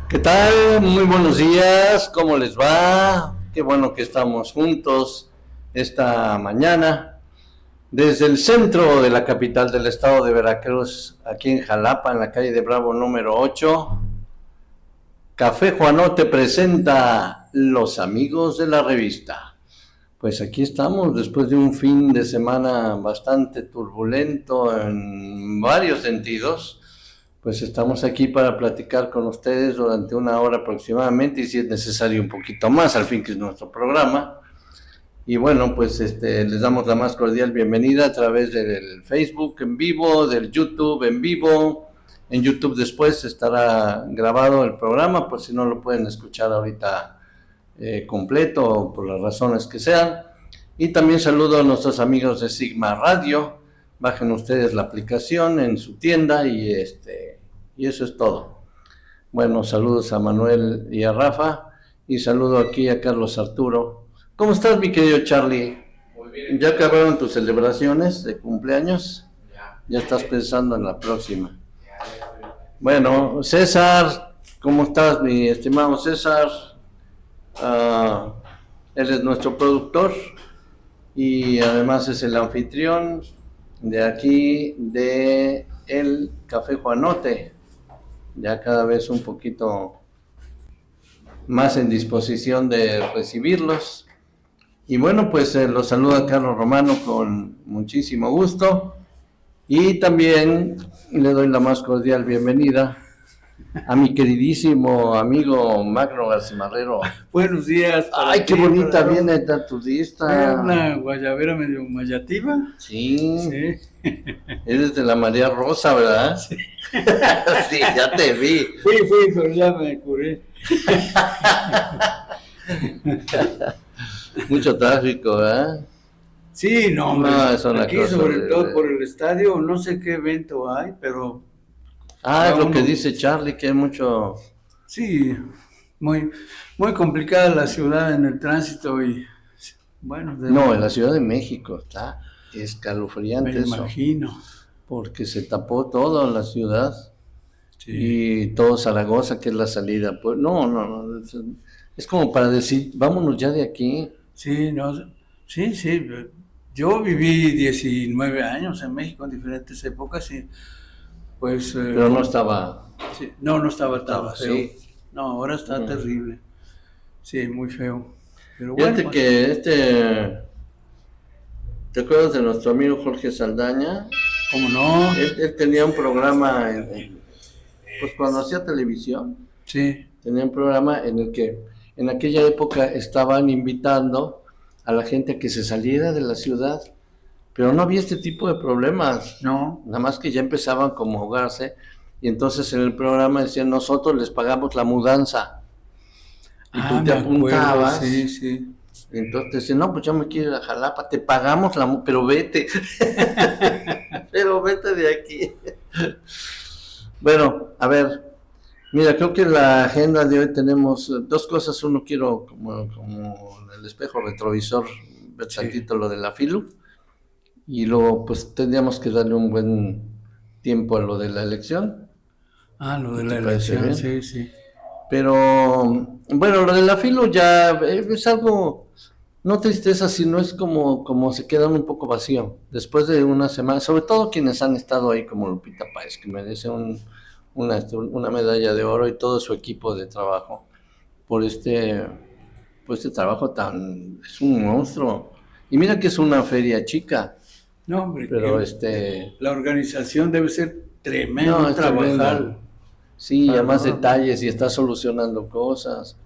¿Qué tal? Muy buenos días, ¿cómo les va? Qué bueno que estamos juntos esta mañana desde el centro de la capital del estado de Veracruz, aquí en Jalapa, en la calle de Bravo número 8. Café Juanote presenta Los Amigos de la Revista. Pues aquí estamos después de un fin de semana bastante turbulento en varios sentidos. Pues estamos aquí para platicar con ustedes durante una hora aproximadamente y si es necesario un poquito más, al fin que es nuestro programa. Y bueno, pues les damos la más cordial bienvenida a través del Facebook en vivo, del YouTube en vivo. En YouTube después estará grabado el programa, por si no lo pueden escuchar ahorita completo, por las razones que sean. Y también saludo a nuestros amigos de Sigma Radio. Bajen ustedes la aplicación en su tienda y eso es todo. Bueno, saludos a Manuel y a Rafa y saludo aquí a Carlos Arturo. ¿Cómo estás, mi querido Charlie? Muy bien. ¿Ya acabaron tus celebraciones de cumpleaños? Ya. ¿Ya estás pensando en la próxima? Ya. Bueno, César, ¿cómo estás, mi estimado César? Uh, Él es nuestro productor y además es el anfitrión de aquí de el Café Juanote, ya cada vez un poquito más en disposición de recibirlos. Y bueno, pues los saluda Carlos Romano con muchísimo gusto y también le doy la más cordial bienvenida a mi queridísimo amigo Magno Garcimarrero. Buenos días. Ay, qué bonita viene tu lista. Una guayabera medio mayativa. Sí. Eres de la María Rosa, ¿verdad? Sí. Sí, ya te vi. Fui, pero ya me curé. Mucho tráfico, ¿verdad? Sí, no, hombre. No, es una aquí cosa sobre de... todo por el estadio, no sé qué evento hay, pero... es lo que dice Charlie, que hay mucho... Sí, muy complicada la ciudad en el tránsito y... Bueno, No, en la Ciudad de México está escalofriante me imagino. Eso, porque se tapó toda la ciudad. Sí. Y todo Zaragoza, que es la salida. Pues no, es como para decir, vámonos ya de aquí. Sí, sí. Yo viví 19 años en México en diferentes épocas y pues... pero no estaba... Sí, no estaba feo. Sí. No, ahora está terrible. Sí, muy feo. Pero fíjate bueno, que ¿te acuerdas de nuestro amigo Jorge Saldaña? ¿Cómo no? Él tenía un programa, pues cuando hacía televisión, sí. Tenía un programa en el que en aquella época estaban invitando a la gente a que se saliera de la ciudad, pero no había este tipo de problemas. No. Nada más que ya empezaban como a ahogarse, y entonces en el programa decían, nosotros les pagamos la mudanza. Y tú te apuntabas. Sí. Y entonces te decían, no, pues yo me quiero ir a Jalapa, te pagamos pero vete. Pero vete de aquí. Bueno, a ver, mira, creo que en la agenda de hoy tenemos dos cosas. Uno, quiero como el espejo retrovisor, ver tantito lo de la FILU, y luego pues tendríamos que darle un buen tiempo a lo de la elección. Lo de la elección, sí. Pero bueno, lo de la FILU ya es algo, no tristeza, sino es como se quedan un poco vacío después de una semana, sobre todo quienes han estado ahí como Lupita Páez, que merece una medalla de oro, y todo su equipo de trabajo por este trabajo es un monstruo. Y mira que es una feria chica. No, hombre, pero la organización debe ser tremendo trabajar. Sí, ya más detalles, y está solucionando cosas.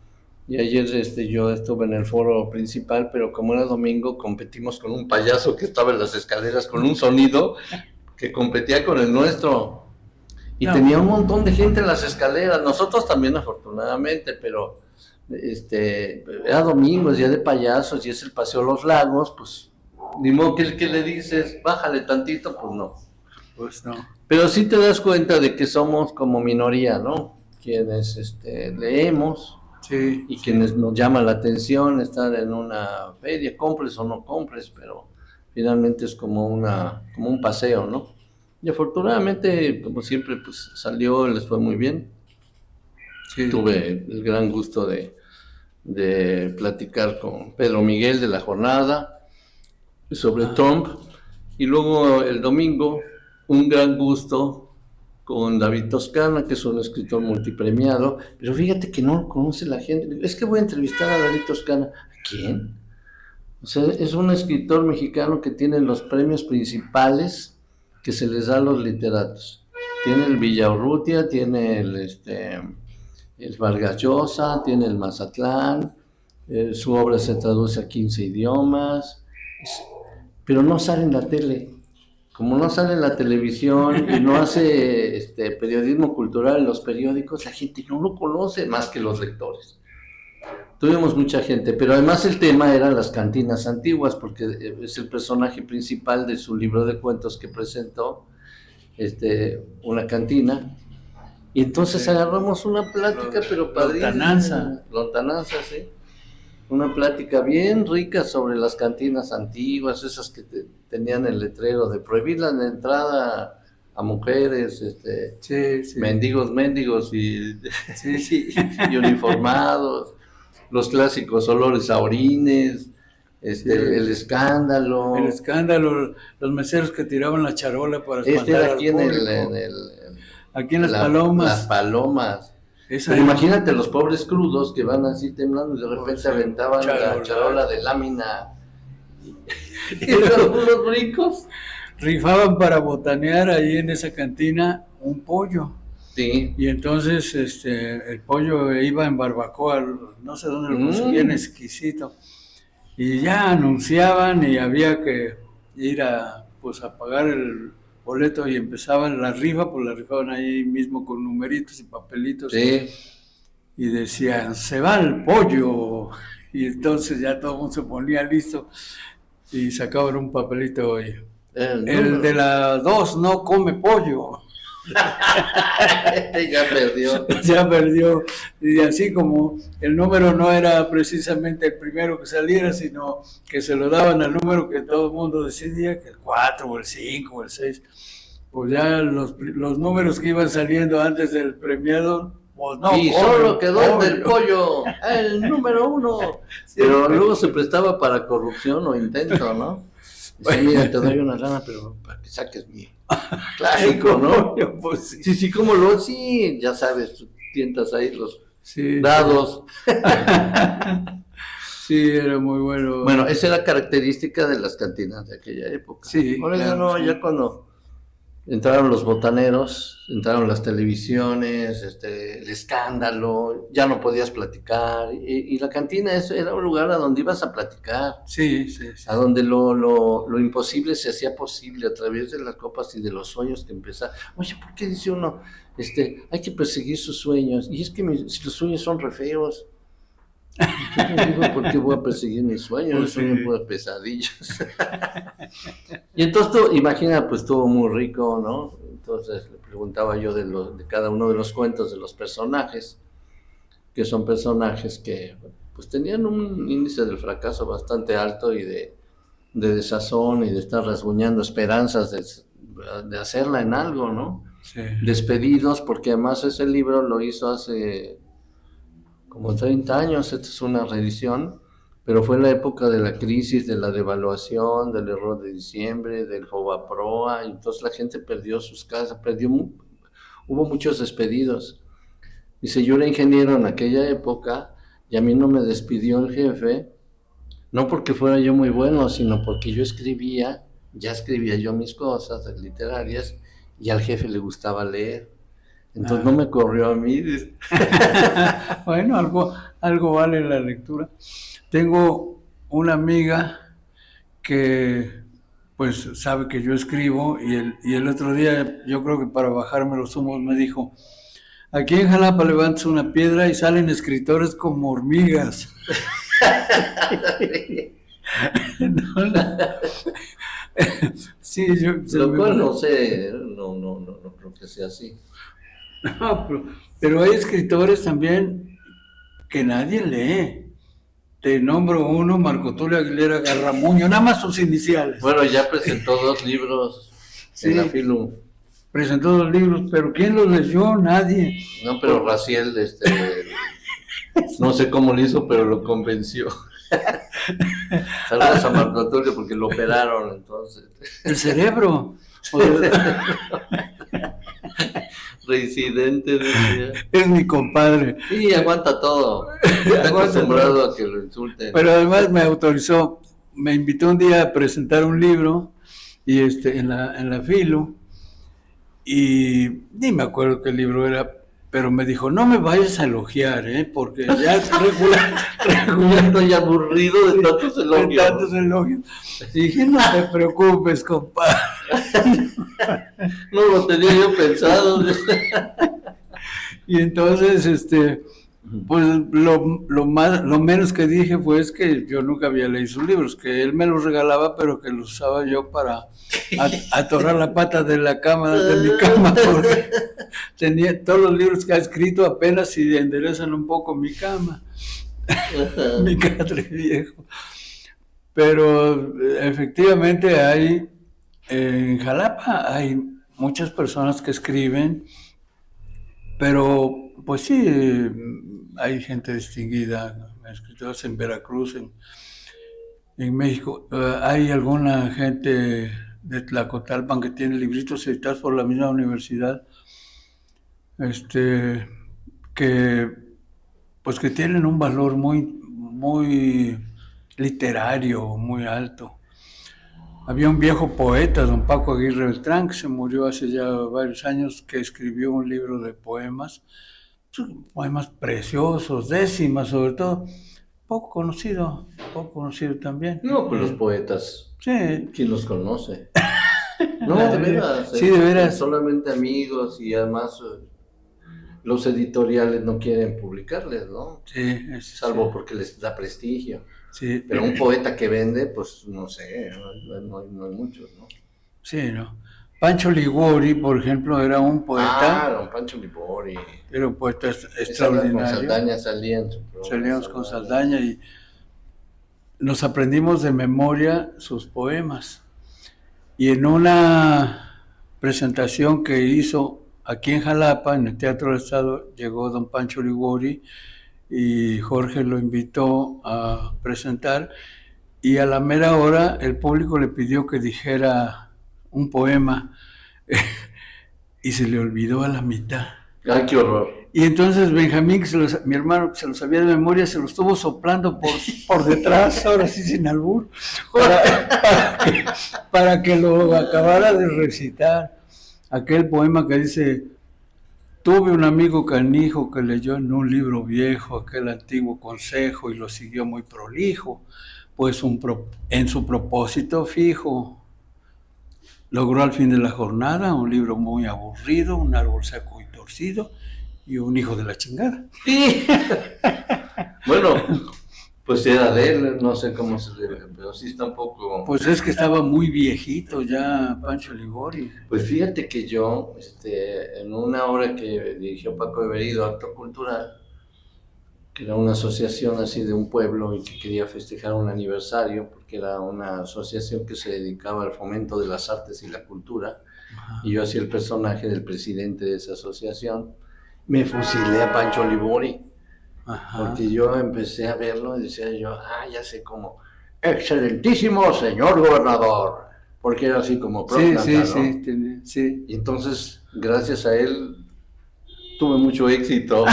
Y ayer yo estuve en el foro principal, pero como era domingo, competimos con un payaso que estaba en las escaleras con un sonido que competía con el nuestro. Y tenía un montón de gente en las escaleras, nosotros también afortunadamente, pero era domingo, es día de payasos y es el Paseo Los Lagos, pues ni modo que le dices, bájale tantito, pues no. Pues no. Pero sí te das cuenta de que somos como minoría, ¿no? Quienes leemos, sí, y quienes nos llama la atención estar en una feria, compres o no compres, pero finalmente es como un paseo, ¿no? Y afortunadamente, como siempre, pues salió, les fue muy bien. Sí. Tuve el gran gusto de platicar con Pedro Miguel de La Jornada sobre Trump, y luego el domingo un gran gusto con David Toscana, que es un escritor multipremiado, pero fíjate que no lo conoce la gente. Es que voy a entrevistar a David Toscana. ¿A quién? O sea, es un escritor mexicano que tiene los premios principales que se les da a los literatos. Tiene el Villaurrutia, tiene el Vargas Llosa, tiene el Mazatlán, su obra se traduce a 15 idiomas, pero no sale en la tele. Como no sale en la televisión y no hace periodismo cultural en los periódicos, la gente no lo conoce más que los lectores. Tuvimos mucha gente, pero además el tema eran las cantinas antiguas, porque es el personaje principal de su libro de cuentos que presentó, una cantina. Y entonces agarramos una plática, pero Lontananza. Lontananza, sí. Una plática bien rica sobre las cantinas antiguas, esas que tenían el letrero de prohibir la entrada a mujeres, Sí, sí. mendigos y, Sí. y uniformados, los clásicos olores a orines, el escándalo. El escándalo, los meseros que tiraban la charola para espantar Era al aquí público. Aquí en Las Palomas. Las Palomas. Esa Pero era- imagínate los pobres crudos que van así temblando y de repente Sí, aventaban la charola. charola de lámina. Y eran unos ricos. Rifaban para botanear ahí en esa cantina un pollo. Sí. Y entonces el pollo iba en barbacoa, no sé dónde lo conseguían, exquisito. Y ya anunciaban y había que ir a pagar el boleto y empezaban la rifa, pues la rifaban ahí mismo con numeritos y papelitos. Sí. Y decían, se va el pollo. Y entonces ya todo el mundo se ponía listo y sacaban un papelito y el de la 2 no come pollo. Ya perdió. Ya perdió. Y así como el número no era precisamente el primero que saliera, sino que se lo daban al número que todo el mundo decidía, que el 4 o el 5 o el 6. Pues ya los números que iban saliendo antes del premiado, pues no. Y solo quedó el del pollo, el número 1. Pero luego se prestaba para corrupción o intento, ¿no? Dice, mira, te doy una lana, pero para que saques mi clásico, ¿no? Pues sí. Sí, ¿cómo lo? Sí, ya sabes, tú tientas ahí los Sí, dados. Sí, era muy bueno. Bueno, esa era característica de las cantinas de aquella época. Sí, Ahora ya claro, no, sí. ya cuando entraron los botaneros, entraron las televisiones, el escándalo, ya no podías platicar. Y la cantina era un lugar a donde ibas a platicar, Sí, sí, sí. a donde lo imposible se hacía posible a través de las copas y de los sueños que empezaban. Oye, ¿por qué dice uno, hay que perseguir sus sueños? Y es que si los sueños son re feos. Yo no digo por qué voy a perseguir mis sueños, Pues sueño sí. puras pesadillas. Y entonces, imagina, pues estuvo muy rico, ¿no? Entonces le preguntaba yo de cada uno de los cuentos de los personajes, que son personajes que pues tenían un índice del fracaso bastante alto y de desazón y de estar rasguñando esperanzas de hacerla en algo, ¿no? Sí. Despedidos, porque además ese libro lo hizo hace como 30 años, esta es una reedición, pero fue la época de la crisis, de la devaluación, del error de diciembre, del Fobaproa, y entonces la gente perdió sus casas, hubo muchos despedidos. Dice, yo era ingeniero en aquella época y a mí no me despidió el jefe, no porque fuera yo muy bueno, sino porque yo ya escribía yo mis cosas literarias y al jefe le gustaba leer. Entonces no me corrió a mí. Bueno, algo vale la lectura. Tengo una amiga que pues sabe que yo escribo y el otro día, yo creo que para bajarme los humos, me dijo, aquí en Jalapa levantas una piedra y salen escritores como hormigas. Sí, Lo cual no sé, no creo que sea así. No, pero hay escritores también que nadie lee. Te nombro uno, Marco Tulio Aguilera Garramuño, nada más sus iniciales. Bueno, ya presentó 2 libros Sí. en la Filum. presentó los libros, pero ¿quién los leyó? Nadie. No, pero Raciel, no sé cómo lo hizo, pero lo convenció. Saludos a Marco Antonio porque lo operaron, entonces. El cerebro. Reincidente, decía. Es mi compadre. Sí, aguanta todo. Está acostumbrado a que lo insulten. Pero además me invitó un día a presentar un libro y en la Filo, y ni me acuerdo qué libro era, pero me dijo, no me vayas a elogiar, porque ya Ya estoy aburrido de tantos elogios. Y dije, no te preocupes, compadre. No lo tenía yo pensado. Y entonces, pues lo menos que dije fue es que yo nunca había leído sus libros, que él me los regalaba, pero que los usaba yo para atorar la pata de mi cama, porque tenía todos los libros que ha escrito apenas si enderezan un poco mi cama, mi catre viejo. Pero efectivamente en Jalapa hay muchas personas que escriben, pero pues sí, hay gente distinguida, escritores en Veracruz, en México. Hay alguna gente de Tlacotalpan que tiene libritos editados por la misma universidad, que pues que tienen un valor muy literario, muy alto. Había un viejo poeta, don Paco Aguirre Beltrán, que se murió hace ya varios años, que escribió un libro de poemas preciosos, décimas sobre todo, poco conocido también. No, pues los poetas, sí. ¿Quién los conoce? No, de veras. Sí, de veras. Solamente amigos, y además los editoriales no quieren publicarles, ¿no? Sí. Salvo porque les da prestigio. Sí. Pero un poeta que vende, pues no sé, no hay muchos, ¿no? Sí, ¿no? Pancho Liguori, por ejemplo, era un poeta. Don Pancho Liguori. Era un poeta extraordinario. Con Saldaña Salíamos con Saldaña y nos aprendimos de memoria sus poemas. Y en una presentación que hizo aquí en Jalapa, en el Teatro del Estado, llegó don Pancho Liguori y Jorge lo invitó a presentar, y a la mera hora el público le pidió que dijera un poema y se le olvidó a la mitad. ¡Ay, qué horror! Y entonces Benjamín, mi hermano, que se lo sabía de memoria, se lo estuvo soplando por detrás, ahora sí sin albur, para que lo acabara de recitar. Aquel poema que dice: tuve un amigo canijo que leyó en un libro viejo aquel antiguo consejo y lo siguió muy prolijo, pues en su propósito fijo logró al fin de la jornada un libro muy aburrido, un árbol seco y torcido y un hijo de la chingada. Sí. Bueno, pues era de él, no sé cómo se debe, pero sí está un poco... Pues es que estaba muy viejito ya Pancho Liguori. Pues fíjate que yo, en una obra que dirigió Paco Eberido, Acto Cultural, que era una asociación así de un pueblo y que quería festejar un aniversario, porque era una asociación que se dedicaba al fomento de las artes y la cultura. Ajá. Y yo hacía el personaje del presidente de esa asociación. Me fusilé a Pancho Liguori, porque yo empecé a verlo y decía yo, ya sé cómo, excelentísimo señor gobernador, porque era así como prógnata, ¿no? Sí. Y entonces, gracias a él, tuve mucho éxito.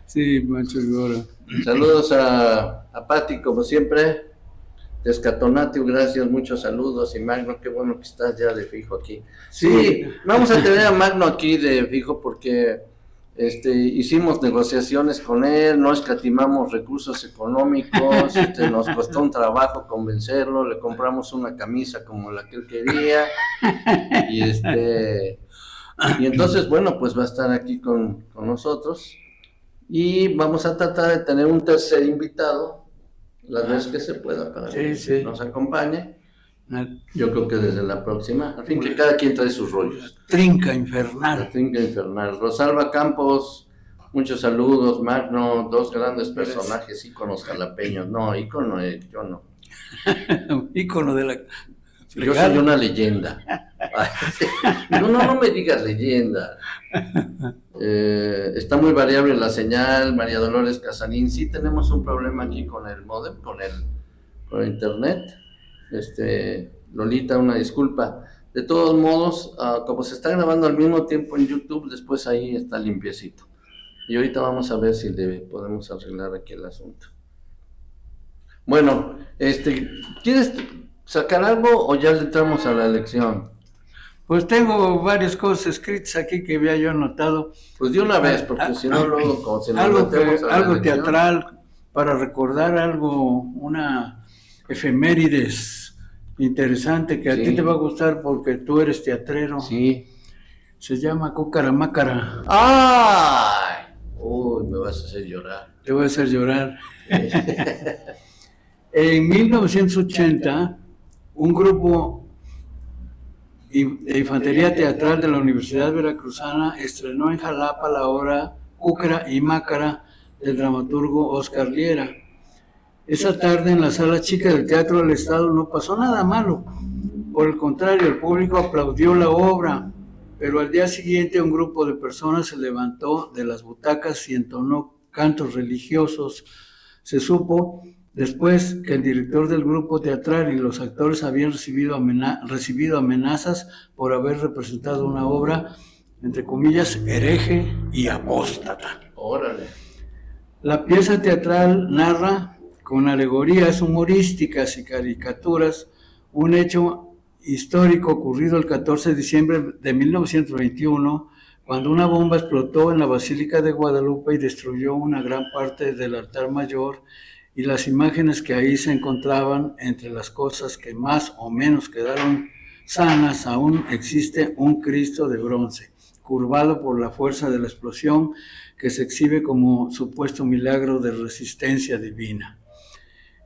Sí, Pancho Liguori. Saludos a Pati, como siempre. Descatonatio, gracias, muchos saludos. Y Magno, qué bueno que estás ya de fijo aquí. Sí, vamos a tener a Magno aquí de fijo porque hicimos negociaciones con él, no escatimamos recursos económicos, nos costó un trabajo convencerlo, le compramos una camisa como la que él quería, y entonces, bueno, pues va a estar aquí con nosotros, y vamos a tratar de tener un tercer invitado las veces que se pueda para que nos acompañe. Yo creo que desde la próxima, al fin que cada quien trae sus rollos. Trinca infernal. La trinca infernal. Rosalba Campos, muchos saludos. Magno, dos grandes personajes, íconos jalapeños. No, ícono, yo no. Ícono de la Yo soy una leyenda. No me digas leyenda. Está muy variable la señal, María Dolores Casanín. Sí tenemos un problema aquí con el módem, con el internet. Lolita, una disculpa. De todos modos, como se está grabando al mismo tiempo en YouTube, después ahí está limpiecito. Y ahorita vamos a ver si le podemos arreglar aquí el asunto. Bueno, ¿quieres sacar algo o ya le entramos a la lección? Pues tengo varias cosas escritas aquí que había yo anotado. Pues de una vez, porque si no luego como si nos algo teatral para recordar algo, una efemérides interesante que a ti te va a gustar porque tú eres teatrero. Sí. Se llama Cucaramácara. ¡Ay! Uy, me vas a hacer llorar. Te voy a hacer llorar. En 1980, un grupo de infantería teatral de la Universidad Veracruzana estrenó en Jalapa la obra Cúcara y Mácara del dramaturgo Oscar Liera. Esa tarde en la sala chica del Teatro del Estado no pasó nada malo. Por el contrario, el público aplaudió la obra, pero al día siguiente un grupo de personas se levantó de las butacas y entonó cantos religiosos. Se supo después que el director del grupo teatral y los actores habían recibido amenazas por haber representado una obra, entre comillas, hereje y apóstata. Órale. La pieza teatral narra, con alegorías humorísticas y caricaturas, un hecho histórico ocurrido el 14 de diciembre de 1921, cuando una bomba explotó en la Basílica de Guadalupe y destruyó una gran parte del altar mayor, y las imágenes que ahí se encontraban, entre las cosas que más o menos quedaron sanas, aún existe un Cristo de bronce, curvado por la fuerza de la explosión, que se exhibe como supuesto milagro de resistencia divina.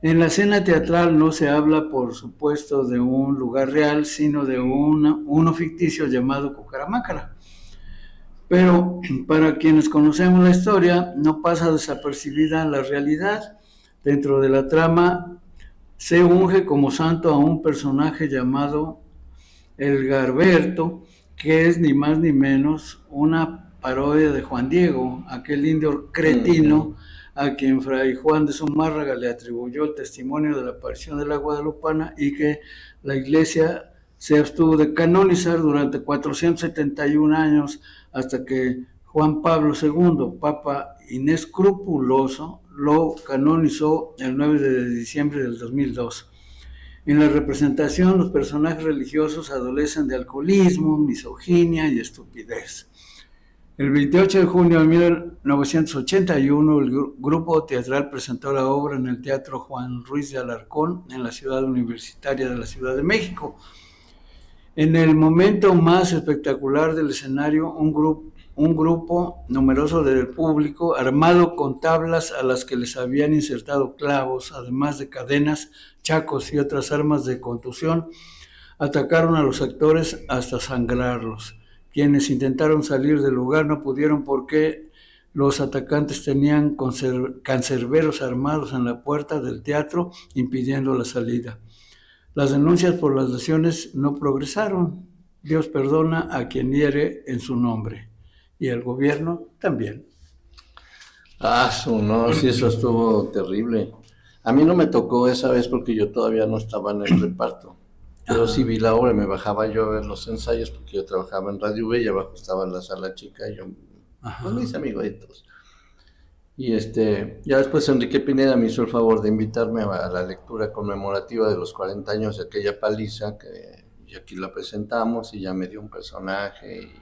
En la escena teatral no se habla, por supuesto, de un lugar real, sino de uno ficticio llamado Cucaramácara. Pero para quienes conocemos la historia, no pasa desapercibida la realidad. Dentro de la trama se unge como santo a un personaje llamado el Garberto, que es ni más ni menos una parodia de Juan Diego, aquel indio cretino a quien Fray Juan de Zumárraga le atribuyó el testimonio de la aparición de la Guadalupana y que la Iglesia se abstuvo de canonizar durante 471 años hasta que Juan Pablo II, Papa inescrupuloso, lo canonizó el 9 de diciembre del 2002. En la representación, los personajes religiosos adolecen de alcoholismo, misoginia y estupidez. El 28 de junio de 1981, el grupo teatral presentó la obra en el Teatro Juan Ruiz de Alarcón, en la Ciudad Universitaria de la Ciudad de México. En el momento más espectacular del escenario, un grupo numeroso del público, armado con tablas a las que les habían insertado clavos, además de cadenas, chacos y otras armas de contusión, atacaron a los actores hasta sangrarlos. Quienes intentaron salir del lugar no pudieron porque los atacantes tenían cancerberos armados en la puerta del teatro, impidiendo la salida. Las denuncias por las lesiones no progresaron. Dios perdona a quien hiere en su nombre. Y el gobierno también. No, sí, eso estuvo terrible. A mí no me tocó esa vez porque yo todavía no estaba en el reparto. Pero sí vi la obra y me bajaba yo a ver los ensayos porque yo trabajaba en Radio V y abajo estaba en la sala chica y yo, pues mis amiguitos. Y ya después Enrique Pineda me hizo el favor de invitarme a la lectura conmemorativa de los 40 años de aquella paliza, y aquí la presentamos y ya me dio un personaje. Y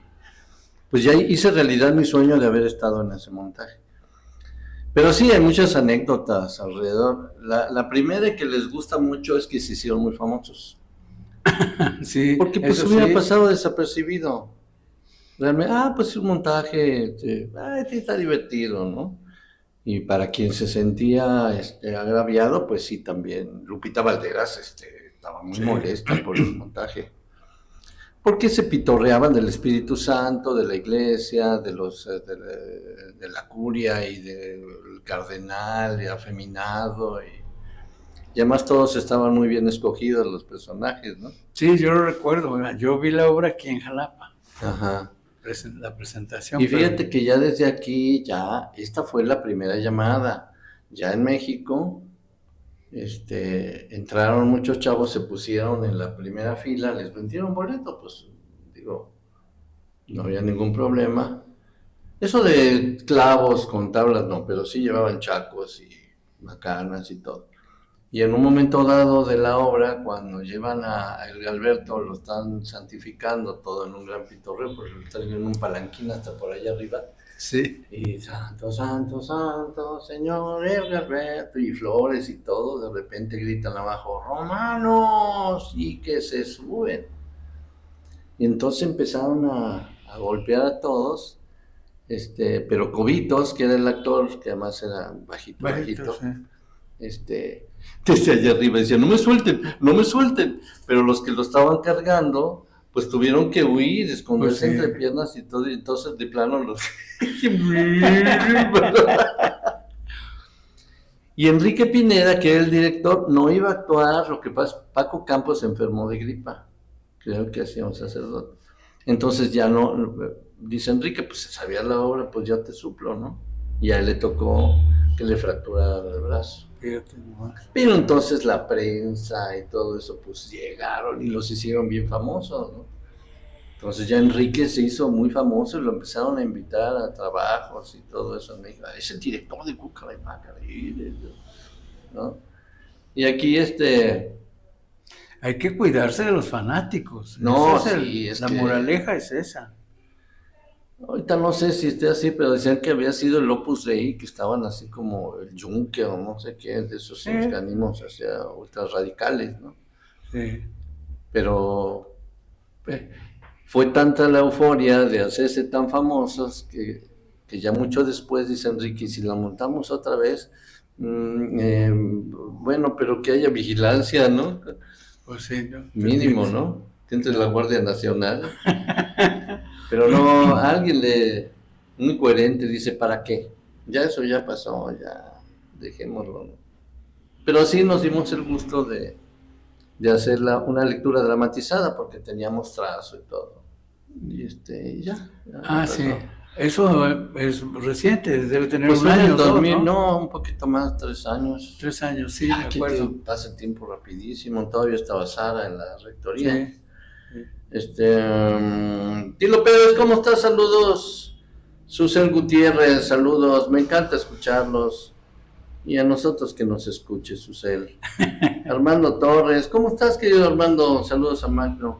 pues ya hice realidad mi sueño de haber estado en ese montaje. Pero sí, hay muchas anécdotas alrededor. La primera que les gusta mucho es que se hicieron muy famosos. Sí, porque pues hubiera pasado desapercibido. Realmente, pues un montaje, está divertido, ¿no? Y para quien se sentía agraviado, pues sí, también. Lupita Valderas estaba muy molesta por el montaje. Porque se pitorreaban del Espíritu Santo, de la Iglesia, de la curia y del cardenal y afeminado. Y además todos estaban muy bien escogidos los personajes, ¿no? Sí, yo lo recuerdo. Yo vi la obra aquí en Jalapa, Ajá. la presentación. Y Pero fíjate que ya desde aquí, esta fue la primera llamada. Ya en México, entraron muchos chavos, se pusieron en la primera fila, les vendieron boleto, pues digo, no había ningún problema. Eso de clavos con tablas no, pero sí llevaban chacos y macanas y todo. Y en un momento dado de la obra, cuando llevan a El Alberto, lo están santificando todo en un gran pitorreo, porque lo están en un palanquín hasta por allá arriba. sí. Y santo, santo, santo, señor El Alberto, y flores y todo, de repente gritan abajo, romanos, y que se suben. Y entonces empezaron a golpear a todos, pero Cobitos, que era el actor, que además era bajito, Sí. Desde allá arriba decía, no me suelten, no me suelten, pero los que lo estaban cargando, pues tuvieron que huir, esconderse Pues sí. entre piernas y todo, y entonces de plano los... Y Enrique Pineda, que era el director, no iba a actuar, lo que pasa, Paco Campos se enfermó de gripa, creo que hacía un sacerdote. Entonces ya no, dice Enrique, pues se sabía la obra, pues ya te suplo, ¿no? Y a él le tocó que le fracturara el brazo. Fíjate nomás. Pero entonces la prensa y todo eso, pues llegaron y los hicieron bien famosos, ¿no? Entonces ya Enrique se hizo muy famoso y lo empezaron a invitar a trabajos y todo eso en México. Es el director de Cuca y Maca, ¿no? Y aquí Hay que cuidarse de los fanáticos. No, Ese sí, es la que... moraleja es esa. Ahorita no sé si esté así, pero decían que había sido el Opus Dei, que estaban así como el Yunque o no sé qué, de esos organismos hacia ultra radicales, ¿no? Sí. Pero fue tanta la euforia de hacerse tan famosos que ya mucho después dice Enrique, si la montamos otra vez, bueno, pero que haya vigilancia, ¿no? Pues sí, ¿no? Mínimo, ¿no? Que entre la Guardia Nacional. Pero no, alguien muy coherente dice, ¿para qué? Ya eso ya pasó, ya dejémoslo, ¿no? Pero sí nos dimos el gusto de hacer una lectura dramatizada porque teníamos trazo y todo. Y ya sí. Eso es reciente, debe tener pues un año. En el 2000, ¿no? No, un poquito más, 3 años. 3 años, sí, me acuerdo. Pasa el tiempo rapidísimo, todavía estaba Sara en la rectoría. Sí. Tilo Pérez, ¿cómo estás? Saludos. Susel Gutiérrez, saludos. Me encanta escucharlos. Y a nosotros que nos escuche, Susel. Armando Torres, ¿cómo estás, querido Armando? Saludos a Magno.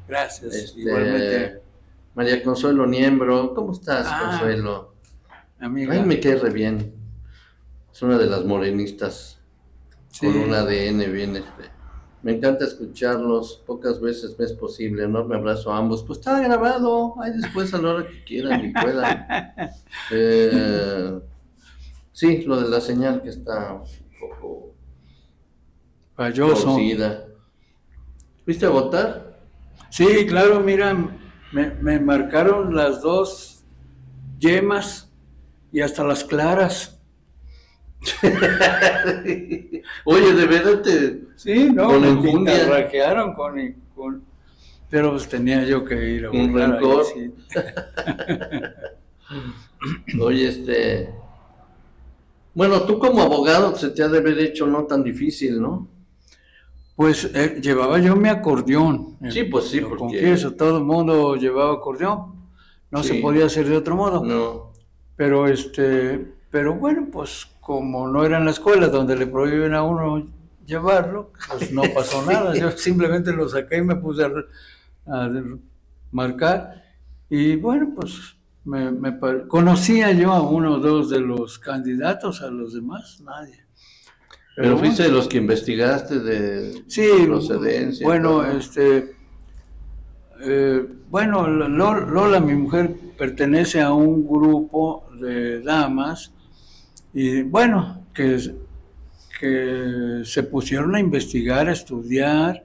Gracias, igualmente. María Consuelo Niembro, ¿cómo estás, Consuelo? Amiga. Ay, me cae re bien. Es una de las morenistas. Sí. Con un ADN bien Me encanta escucharlos, pocas veces me es posible. Enorme abrazo a ambos. Pues está grabado, ahí después a la hora que quieran y puedan. Sí, lo de la señal que está un poco falloso. Torcida. ¿Fuiste a votar? Sí, claro, mira, me marcaron las 2 yemas y hasta las claras. Oye, de verdad Sí, no, con me enjundia. raquearon pero pues tenía yo que ir a un rencor. Sí. Oye, bueno, tú como abogado se te ha de haber hecho no tan difícil, ¿no? Pues llevaba yo mi acordeón. Sí, pues sí, lo porque... confieso, todo el mundo llevaba acordeón. No se podía hacer de otro modo. No. Pero bueno, pues como no era en la escuela donde le prohíben a uno llevarlo, pues no pasó nada. Yo simplemente lo saqué y me puse a marcar. Y bueno, pues conocía yo a uno o dos de los candidatos, a los demás, nadie. Pero fuiste de los que investigaste de procedencia. Bueno, bueno, Lola, mi mujer, pertenece a un grupo de damas y bueno, que se pusieron a investigar, a estudiar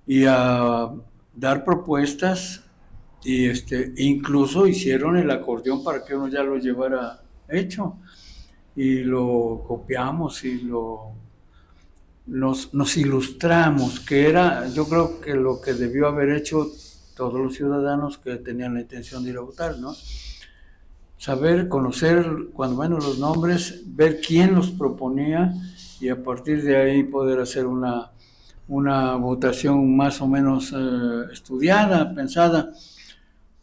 y a dar propuestas y incluso hicieron el acordeón para que uno ya lo llevara hecho y lo copiamos y nos ilustramos, que era, yo creo que lo que debió haber hecho todos los ciudadanos que tenían la intención de ir a votar, ¿no? Saber, conocer, cuando menos los nombres, ver quién los proponía y a partir de ahí poder hacer una votación más o menos estudiada, pensada,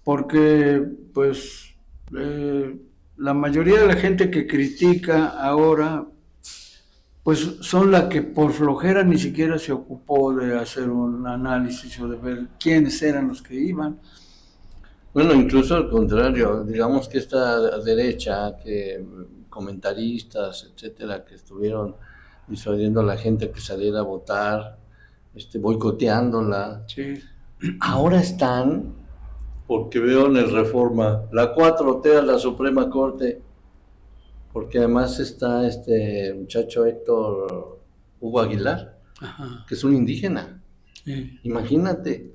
porque pues la mayoría de la gente que critica ahora pues son la que por flojera ni siquiera se ocupó de hacer un análisis o de ver quiénes eran los que iban. Bueno, incluso al contrario, digamos que esta derecha, que comentaristas, etcétera, que estuvieron disuadiendo a la gente que saliera a votar, boicoteándola, Sí. ahora están, porque veo en el Reforma, la 4T a la Suprema Corte, porque además está este muchacho Héctor Hugo Aguilar, Ajá. que es un indígena. Sí. Imagínate,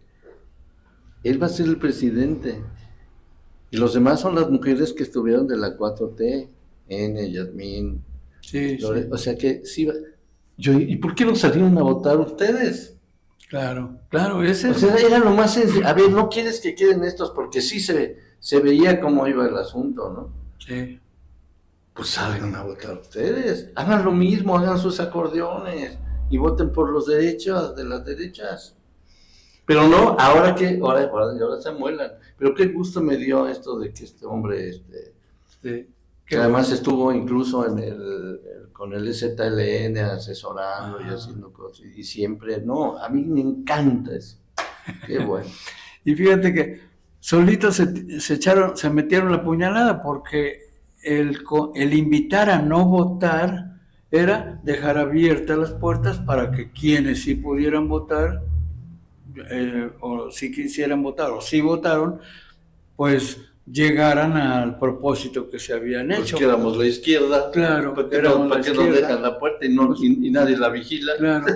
él va a ser el presidente. Y los demás son las mujeres que estuvieron de la 4T, Yasmín, Sí, Lore, sí. o sea que sí. ¿Y por qué no salieron a votar ustedes? Claro, claro, ese O sea, era lo más sencillo. A ver, no quieres que queden estos porque sí se veía cómo iba el asunto, ¿no? sí. Pues salgan a votar ustedes. Hagan lo mismo, hagan sus acordeones y voten por los derechos de las derechas. Pero no, ahora se amuelan. Pero qué gusto me dio esto de que este hombre, Sí. que además estuvo incluso con el ZLN asesorando y haciendo cosas. Y siempre, no, a mí me encanta eso. Qué bueno. Y fíjate que solitos se metieron la puñalada porque el invitar a no votar era dejar abiertas las puertas para que quienes sí pudieran votar o si quisieran votar o si votaron, pues llegaran al propósito que se habían hecho. Pues que éramos la izquierda. Claro, ¿Para qué nos dejan la puerta y nadie la vigila? Claro.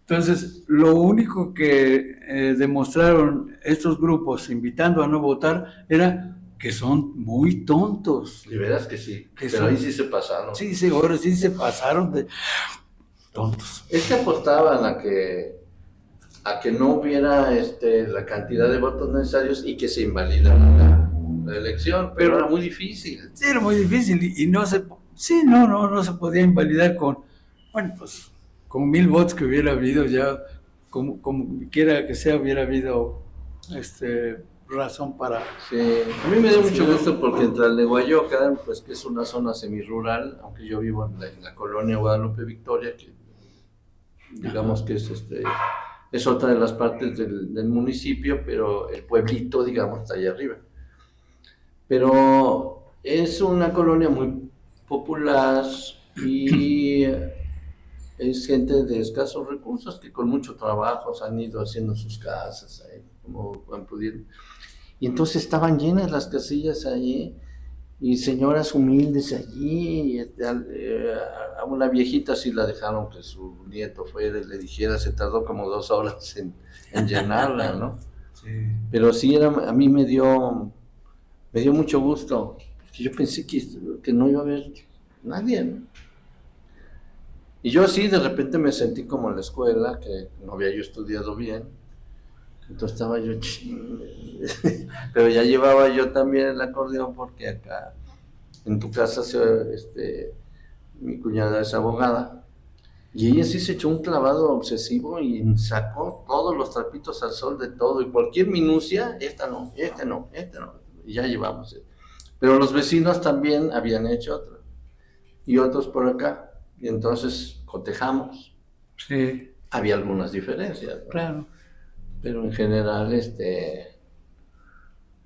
Entonces, lo único que demostraron estos grupos invitando a no votar era que son muy tontos. De veras que sí, que pero ahí sí se pasaron. Sí, sí, ahora sí se pasaron de tontos. Es que apostaban a que no hubiera la cantidad de votos necesarios y que se invalidara la elección, pero era muy difícil. Sí, era muy difícil y no se podía invalidar con, bueno, pues con 1000 votos que hubiera habido ya, como quiera que sea, hubiera habido razón para... Sí, a mí me dio mucho gusto porque en Tlalnehuayocan, pues que es una zona semirural, aunque yo vivo en la colonia Guadalupe Victoria, que digamos que es otra de las partes del municipio, pero el pueblito, digamos, está allá arriba. Pero es una colonia muy popular y es gente de escasos recursos que con mucho trabajo se han ido haciendo sus casas ahí, como han podido. Y entonces estaban llenas las casillas allí y señoras humildes allí. A una viejita sí la dejaron que su nieto fuera y le dijera, se tardó como 2 horas en llenarla, ¿no? Sí. Pero sí, a mí me dio mucho gusto. Yo pensé que no iba a haber nadie, ¿no? Y yo sí, de repente me sentí como en la escuela, que no había yo estudiado bien. Entonces estaba yo, pero ya llevaba yo también el acordeón porque acá en tu casa mi cuñada es abogada y ella sí se echó un clavado obsesivo y sacó todos los trapitos al sol de todo y cualquier minucia, esta no, y ya llevamos. Pero los vecinos también habían hecho otra y otros por acá y entonces cotejamos. Sí. Había algunas diferencias, ¿no? Claro. Pero en general,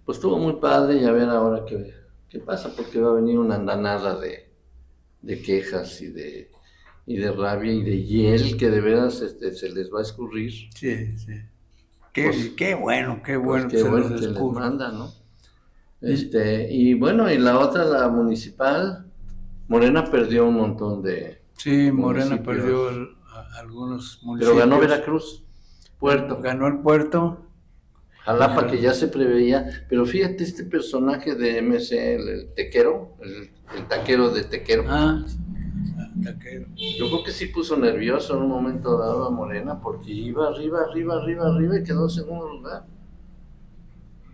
pues estuvo muy padre y a ver ahora qué pasa, porque va a venir una andanada de quejas y de rabia y de hiel que de veras se les va a escurrir. Sí, sí. Pues, qué bueno pues qué bueno que les manda, ¿no? Y bueno, y la otra, la municipal, Morena perdió un montón de Sí, Morena municipios. perdió algunos municipios. Pero ganó Veracruz, Puerto. Ganó el Puerto. Jalapa, que ya se preveía, pero fíjate este personaje de MC, el tequero, el taquero de Tequero, taquero. Yo creo que sí puso nervioso en un momento dado a Morena porque iba arriba y quedó en segundo lugar.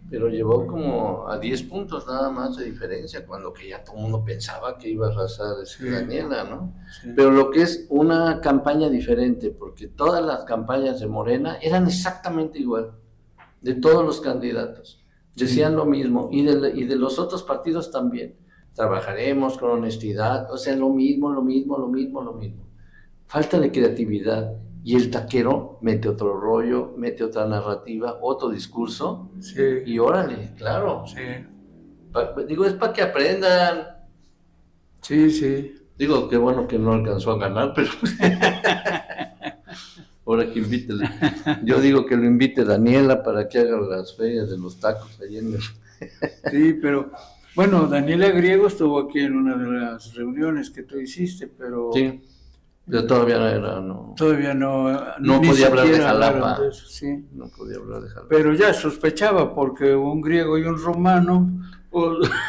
Pero llevó como a 10 puntos nada más de diferencia, cuando que ya todo el mundo pensaba que iba a arrasar Daniela, ¿no? Sí. Pero lo que es una campaña diferente, porque todas las campañas de Morena eran exactamente igual, de todos los candidatos. Decían lo mismo, y de los otros partidos también. Trabajaremos con honestidad, o sea, lo mismo. Falta de creatividad. Y el taquero mete otro rollo, mete otra narrativa, otro discurso. Sí. Y órale, claro. Sí. Digo, es para que aprendan. Sí. Digo, qué bueno que no alcanzó a ganar, pero... Ahora que invite, yo digo que lo invite Daniela para que haga las ferias de los tacos ahí en el... Sí, pero bueno, Daniela Griego estuvo aquí en una de las reuniones que tú hiciste, pero... Sí, pero todavía era, no... Todavía no podía hablar de Jalapa. De eso, sí. No podía hablar de Jalapa. Pero ya sospechaba, porque un griego y un romano...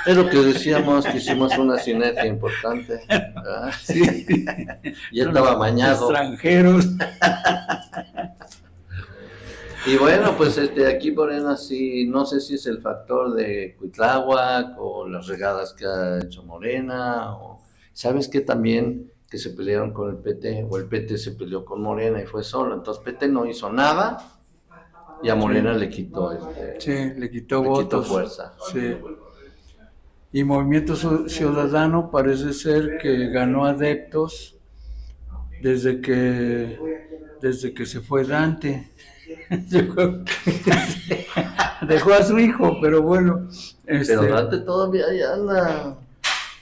Es lo que decíamos, que hicimos una sinergia importante. ¿verdad? Sí. Ya estaba mañado. Extranjeros. Y bueno, pues aquí Morena sí, no sé si es el factor de Cuitláhuac o las regadas que ha hecho Morena, o ¿sabes qué también? Que se pelearon con el PT, o el PT se peleó con Morena y fue solo, entonces PT no hizo nada y a Morena le quitó le quitó votos. Quitó fuerza. Sí. Y Movimiento Ciudadano parece ser que ganó adeptos desde que se fue Dante. Dejó a su hijo, pero bueno. Pero Dante todavía ahí anda.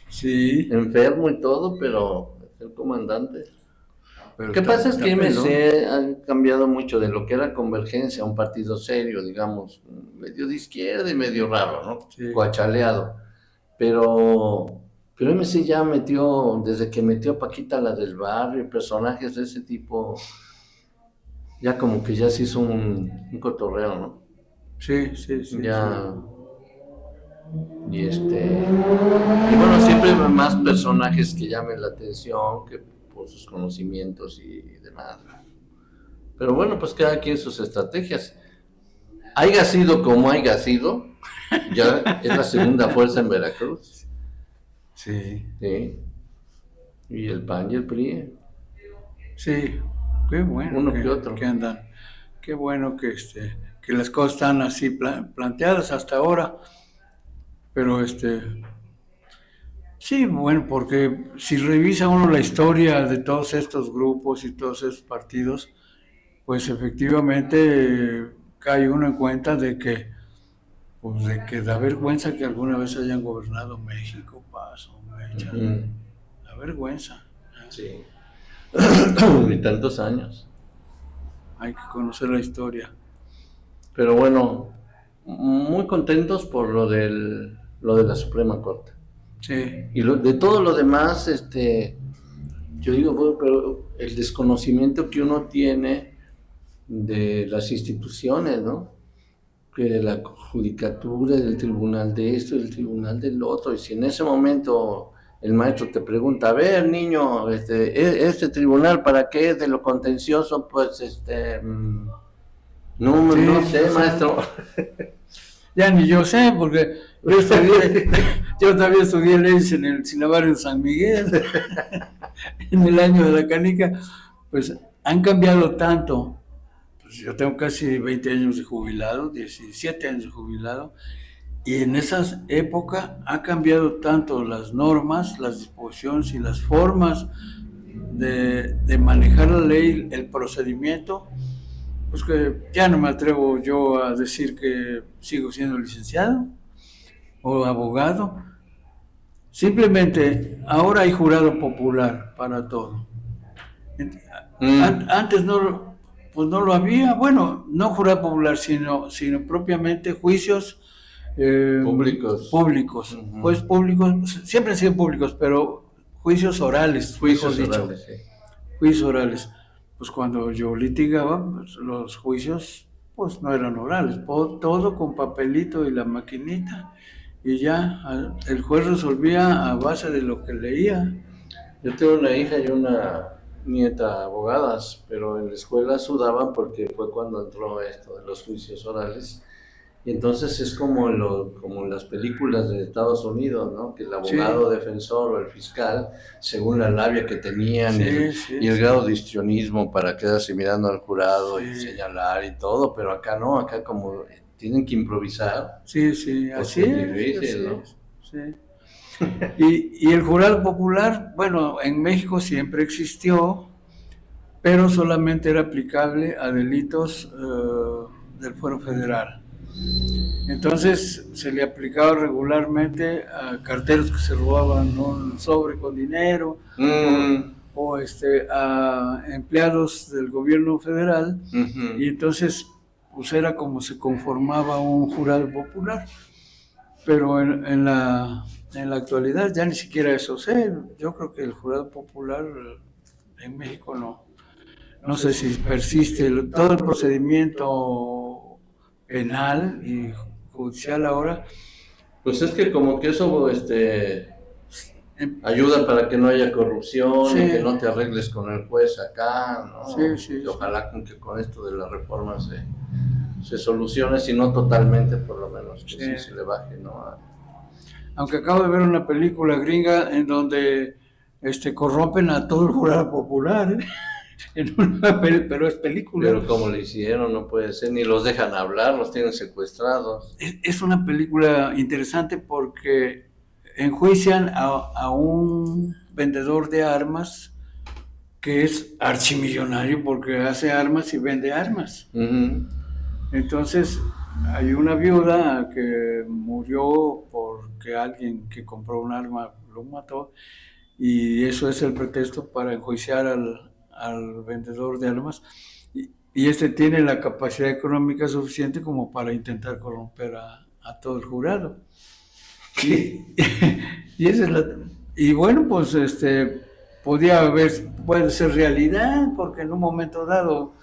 Sí. Enfermo y todo, pero es el comandante. Lo que pasa es que MC ha cambiado mucho de lo que era Convergencia, un partido serio, digamos, medio de izquierda y medio raro, ¿no? Sí. Coachaleado. Pero MC ya metió, desde que metió a Paquita la del barrio, personajes de ese tipo, ya como que ya se hizo un cotorreo, ¿no? Sí. Ya. Sí. Y bueno, siempre más personajes que llamen la atención, que por sus conocimientos y demás. Pero bueno, pues cada quien sus estrategias. Haya sido como haya sido, ya es la segunda fuerza en Veracruz. Sí. Y el PAN y el PRI. Sí, qué bueno. Uno que otro. Que andan. Qué bueno que las cosas están así planteadas hasta ahora. Pero sí, bueno, porque si revisa uno la historia de todos estos grupos y todos estos partidos, pues efectivamente cae uno en cuenta de que da vergüenza que alguna vez hayan gobernado México, Paso, Mecha. Da vergüenza. Sí. Y tantos años. Hay que conocer la historia. Pero bueno, muy contentos por lo de la Suprema Corte. Sí. Y de todo lo demás, yo digo, bueno, pero el desconocimiento que uno tiene de las instituciones, ¿no? Que de la judicatura, del tribunal de esto, del tribunal del otro, y si en ese momento el maestro te pregunta, a ver, niño, este tribunal, ¿para qué es de lo contencioso? Pues, no sé, maestro. Ya ni yo sé, porque yo también estudié leyes en el Sinabario de San Miguel, en el año de la canica, pues han cambiado tanto. Pues yo tengo casi 20 años de jubilado, 17 años de jubilado, y en esa época ha cambiado tanto las normas, las disposiciones y las formas de manejar la ley, el procedimiento, pues que ya no me atrevo yo a decir que sigo siendo licenciado o abogado. Simplemente ahora hay jurado popular para todo. Antes no lo había. Bueno, no jurado popular, sino propiamente juicios públicos. Pues públicos, siempre han sido públicos, pero juicios orales. Juicios orales, sí. Juicios orales. Pues cuando yo litigaba, pues los juicios pues no eran orales, todo con papelito y la maquinita, y ya el juez resolvía a base de lo que leía. Yo tengo una hija y una nieta abogadas, pero en la escuela sudaban porque fue cuando entró esto de los juicios orales. Y entonces es como en las películas de Estados Unidos, ¿no? Que el Sí, abogado defensor o el fiscal, según la labia que tenían sí, y sí, el sí, grado de histrionismo para quedarse mirando al jurado y sí, señalar y todo, pero acá no, acá como tienen que improvisar, sí, sí, pues así es es, difícil, así ¿no? es, sí. Y el jurado popular, bueno, en México siempre existió, pero solamente era aplicable a delitos del fuero federal. Entonces se le aplicaba regularmente a carteros que se robaban, ¿no?, un sobre con dinero, o, Mm, a empleados del gobierno federal, ujú. y entonces pues era como se conformaba un jurado popular. Pero en la actualidad ya ni siquiera eso sé. Yo creo que el jurado popular en México no sé si persiste todo el procedimiento penal y judicial ahora. Pues es que como que eso, em, ayuda para que no haya corrupción y que Sí, no te arregles con el juez acá, sí, ¿no? sí, Que sí, ojalá que con esto de la reforma se solucione, si no totalmente, por lo menos que sí. sí se le baje, ¿no? Aunque acabo de ver una película gringa en donde corrompen a todo el jurado popular, ¿eh? Pero es película. Pero como le hicieron, no puede ser, ni los dejan hablar, los tienen secuestrados. Es una película interesante porque enjuician a un vendedor de armas que es archimillonario porque hace armas y vende armas. Ujú. Entonces, hay una viuda que murió porque alguien que compró un arma lo mató, y eso es el pretexto para enjuiciar al vendedor de armas. Y este tiene la capacidad económica suficiente como para intentar corromper a todo el jurado. Y, y esa es y bueno, pues puede ser realidad, porque en un momento dado,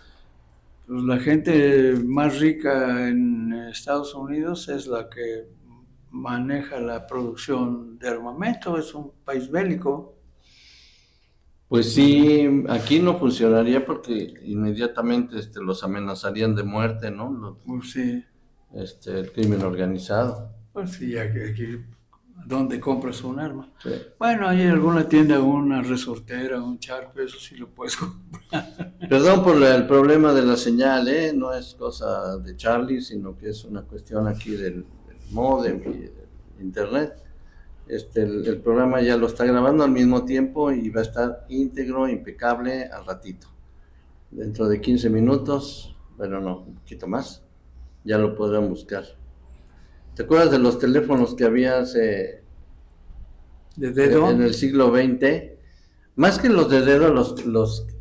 pues la gente más rica en Estados Unidos es la que maneja la producción de armamento, es un país bélico. Pues sí, aquí no funcionaría porque inmediatamente los amenazarían de muerte, ¿no? Pues sí, El crimen organizado. pues sí, aquí donde compras un arma. Sí. Bueno, hay alguna tienda, una resortera, un charco, eso sí lo puedes comprar. Perdón por el problema de la señal, ¿eh? No es cosa de Charlie, sino que es una cuestión aquí del módem y del internet. El programa ya lo está grabando al mismo tiempo y va a estar íntegro, impecable al ratito. Dentro de 15 minutos, bueno, no, un poquito más, ya lo podrán buscar. ¿Te acuerdas de los teléfonos que había ¿De en dedo? el siglo XX? Más que los de dedo,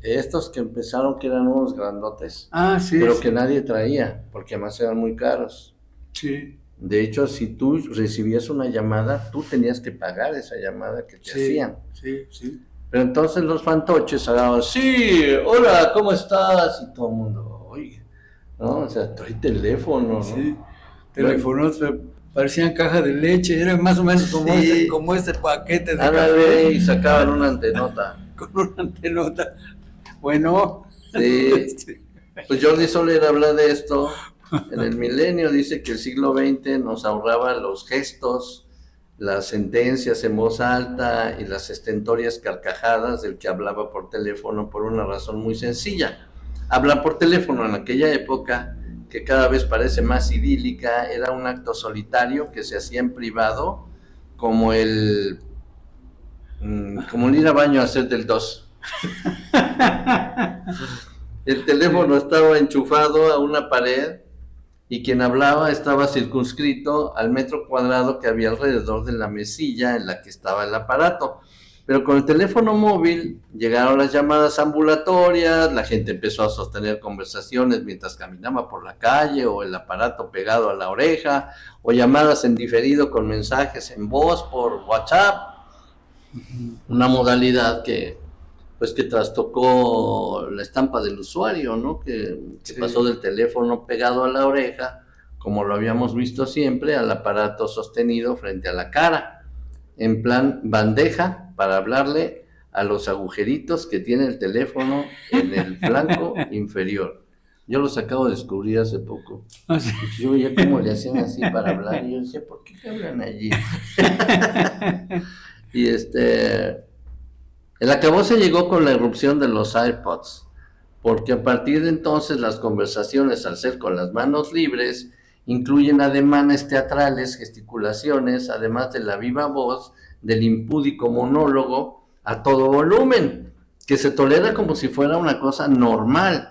estos que empezaron que eran unos grandotes, Ah, sí, pero que sí, nadie traía, porque además eran muy caros. sí, De hecho, si tú recibías una llamada, tú tenías que pagar esa llamada que te sí, hacían. sí, sí, Pero entonces los fantoches hablaban, sí, hola, ¿cómo estás? Y todo el mundo, oye, ¿no? O sea, trae teléfono, ¿no? sí. Bueno, Teléfonos parecían caja de leche, eran más o menos sí, como este paquete de ándale, y café sacaban una antenota. con una antenota. Bueno, Sí, este, pues Jordi Soler habla de esto en el Milenio, dice que el siglo XX nos ahorraba los gestos, las sentencias en voz alta y las estentorias carcajadas del que hablaba por teléfono por una razón muy sencilla. Hablar por teléfono en aquella época, que cada vez parece más idílica, era un acto solitario que se hacía en privado, como como el ir a baño a hacer del 2. El teléfono sí, estaba enchufado a una pared y quien hablaba estaba circunscrito al metro cuadrado que había alrededor de la mesilla en la que estaba el aparato. Pero con el teléfono móvil llegaron las llamadas ambulatorias, la gente empezó a sostener conversaciones mientras caminaba por la calle o el aparato pegado a la oreja, o llamadas en diferido con mensajes en voz por WhatsApp, una modalidad que trastocó la estampa del usuario, ¿no? Que pasó sí, del teléfono pegado a la oreja, como lo habíamos visto siempre, al aparato sostenido frente a la cara, en plan bandeja para hablarle a los agujeritos que tiene el teléfono en el flanco inferior. Yo los acabo de descubrir hace poco. Ah, sí. Yo veía cómo le hacían así para hablar y yo decía, ¿por qué hablan allí? Y el acabose llegó con la irrupción de los iPods, porque a partir de entonces las conversaciones, al ser con las manos libres, incluyen ademanes teatrales, gesticulaciones, además de la viva voz, del impúdico monólogo a todo volumen, que se tolera como si fuera una cosa normal.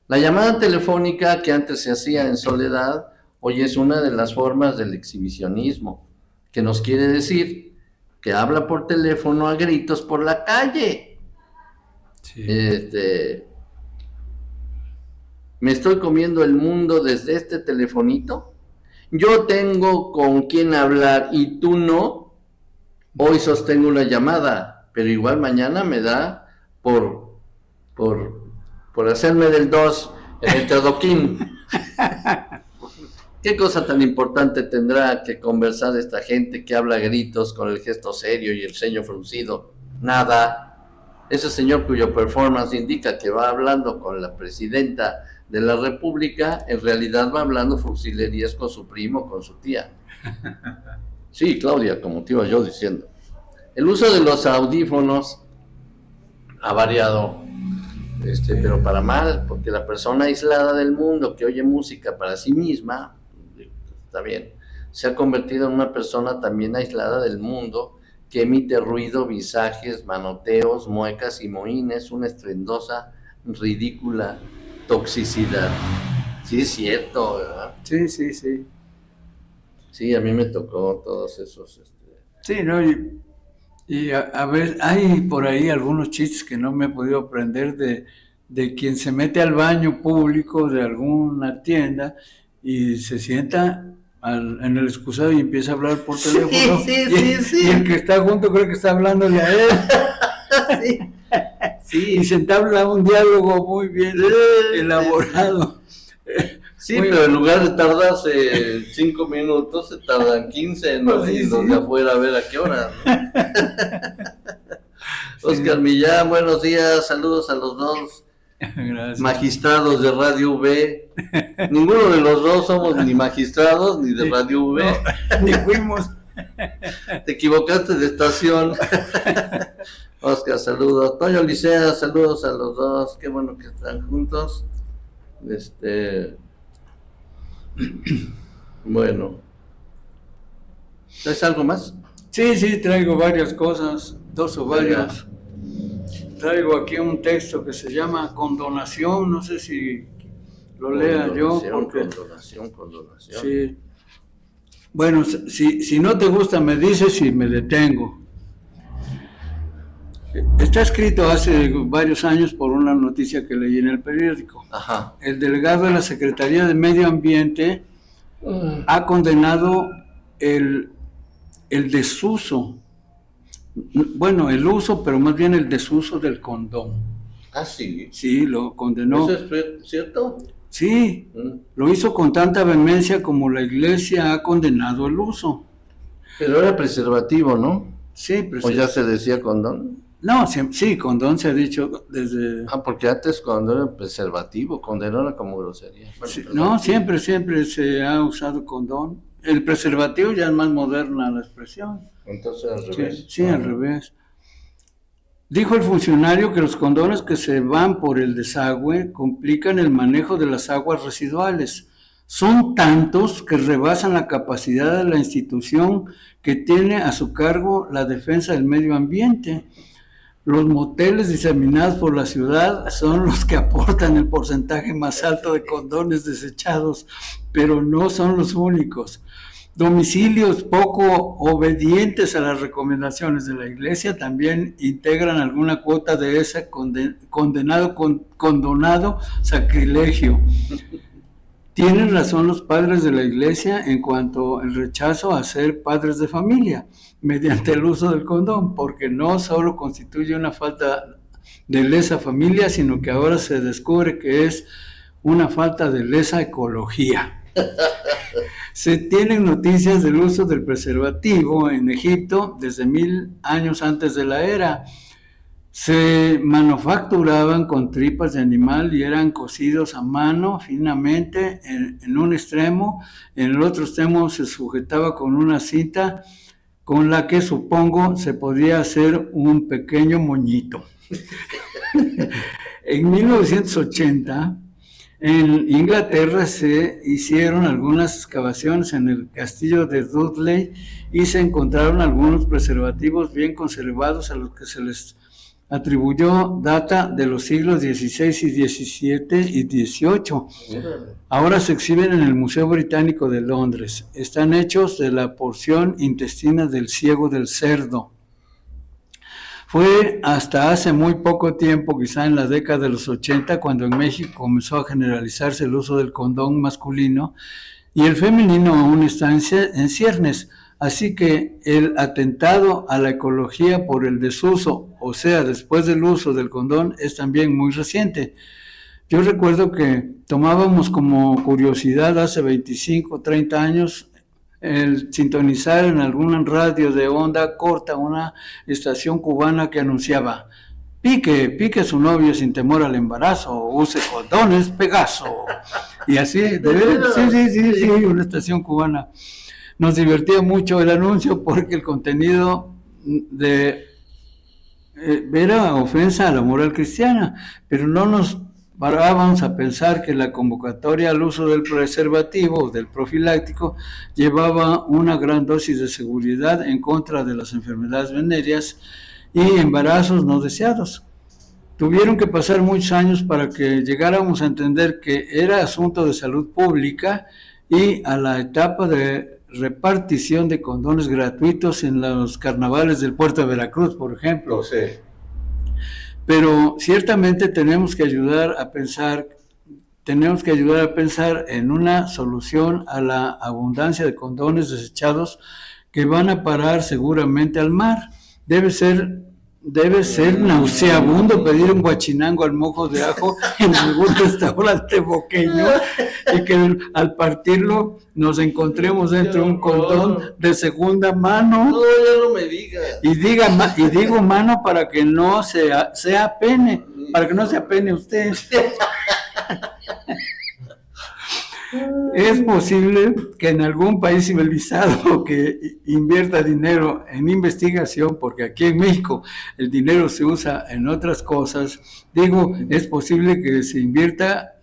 La llamada telefónica, que antes se hacía en soledad, hoy es una de las formas del exhibicionismo, que nos quiere decir que habla por teléfono a gritos por la calle. Sí. Me estoy comiendo el mundo desde este telefonito. Yo tengo con quién hablar y tú no. Hoy sostengo una llamada, pero igual mañana me da por hacerme del 2 en el tradoquín. ¿Qué cosa tan importante tendrá que conversar esta gente que habla a gritos con el gesto serio y el ceño fruncido? Nada. Ese señor cuyo performance indica que va hablando con la presidenta de la República, en realidad va hablando fusilerías con su primo, con su tía. Sí, Claudia, como te iba yo diciendo. El uso de los audífonos ha variado, pero para mal, porque la persona aislada del mundo que oye música para sí misma, está bien, se ha convertido en una persona también aislada del mundo que emite ruido, visajes, manoteos, muecas y mohines, una estruendosa, ridícula toxicidad. Sí, es cierto, ¿verdad? Sí, sí, sí. Sí, a mí me tocó todos esos. Sí, ¿no? Y a ver, hay por ahí algunos chistes que no me he podido aprender de quien se mete al baño público de alguna tienda y se sienta en el excusado y empieza a hablar por teléfono. Sí. Y el que está junto cree que está hablándole a él. Sí. Y se entabla un diálogo muy bien elaborado. Sí, pero en lugar de tardarse 5 minutos, se tardan 15, ¿no? Sí, y los de afuera a ver a qué hora, ¿no? Oscar Millán, buenos días, saludos a los dos. Gracias. Magistrados de Radio V. Ninguno de los dos somos ni magistrados ni de Radio V. No, ni fuimos. Te equivocaste de estación. Oscar, saludos. Toño Licea, saludos a los dos. Qué bueno que están juntos. Bueno. ¿Traes algo más? Sí, traigo varias cosas, 2 o varias. Traigo aquí un texto que se llama Condonación, no sé si lo lea yo. Condonación. Sí. Bueno, si no te gusta me dices y me detengo. Está escrito hace varios años por una noticia que leí en el periódico. Ajá. El delegado de la Secretaría de Medio Ambiente ha condenado el desuso, bueno, el uso, pero más bien el desuso del condón. Ah, sí. Sí, lo condenó. ¿Eso es cierto? Sí, lo hizo con tanta vehemencia como la Iglesia ha condenado el uso. Pero era preservativo, ¿no? Sí, ¿O ya se decía condón? No, sí, condón se ha dicho desde... Ah, porque antes condón era preservativo, condón era como grosería. Bueno, sí, no, siempre se ha usado condón. El preservativo ya es más moderna la expresión. Entonces al revés. Sí, al revés. Dijo el funcionario que los condones que se van por el desagüe complican el manejo de las aguas residuales. Son tantos que rebasan la capacidad de la institución que tiene a su cargo la defensa del medio ambiente. Los moteles diseminados por la ciudad son los que aportan el porcentaje más alto de condones desechados, pero no son los únicos. Domicilios poco obedientes a las recomendaciones de la Iglesia también integran alguna cuota de ese condonado sacrilegio. Tienen razón los padres de la Iglesia en cuanto al rechazo a ser padres de familia mediante el uso del condón, porque no solo constituye una falta de lesa familia, sino que ahora se descubre que es una falta de lesa ecología. Se tienen noticias del uso del preservativo en Egipto desde 1000 años antes de la era. se manufacturaban con tripas de animal y eran cocidos a mano finamente en un extremo, en el otro extremo se sujetaba con una cinta con la que supongo se podía hacer un pequeño moñito. En 1980, en Inglaterra se hicieron algunas excavaciones en el castillo de Dudley y se encontraron algunos preservativos bien conservados a los que se les atribuyó data de los siglos XVI y XVII y XVIII. Ahora se exhiben en el Museo Británico de Londres. Están hechos de la porción intestina del ciego del cerdo. Fue hasta hace muy poco tiempo, quizá en la década de los 80, cuando en México comenzó a generalizarse el uso del condón masculino y el femenino aún está en ciernes. Así que el atentado a la ecología por el desuso, o sea, después del uso del condón, es también muy reciente. Yo recuerdo que tomábamos como curiosidad hace 25, 30 años el sintonizar en alguna radio de onda corta una estación cubana que anunciaba: pique a su novio sin temor al embarazo, use condones Pegaso. Y así, sí, una estación cubana. Nos divertía mucho el anuncio porque el contenido era ofensa a la moral cristiana, pero no nos parábamos a pensar que la convocatoria al uso del preservativo o del profiláctico llevaba una gran dosis de seguridad en contra de las enfermedades venéreas y embarazos no deseados. Tuvieron que pasar muchos años para que llegáramos a entender que era asunto de salud pública y a la etapa de repartición de condones gratuitos en los carnavales del puerto de Veracruz, por ejemplo. Sí. Pero ciertamente tenemos que ayudar a pensar en una solución a la abundancia de condones desechados que van a parar seguramente al mar. Debe ser nauseabundo pedir un guachinango al mojo de ajo en algún restaurante boqueño y que al partirlo nos encontremos dentro de un condón de segunda mano. No, ya no me digas. Y digo mano para que no sea pene, para que no sea pene usted. Es posible que en algún país civilizado que invierta dinero en investigación, porque aquí en México el dinero se usa en otras cosas, es posible que se invierta,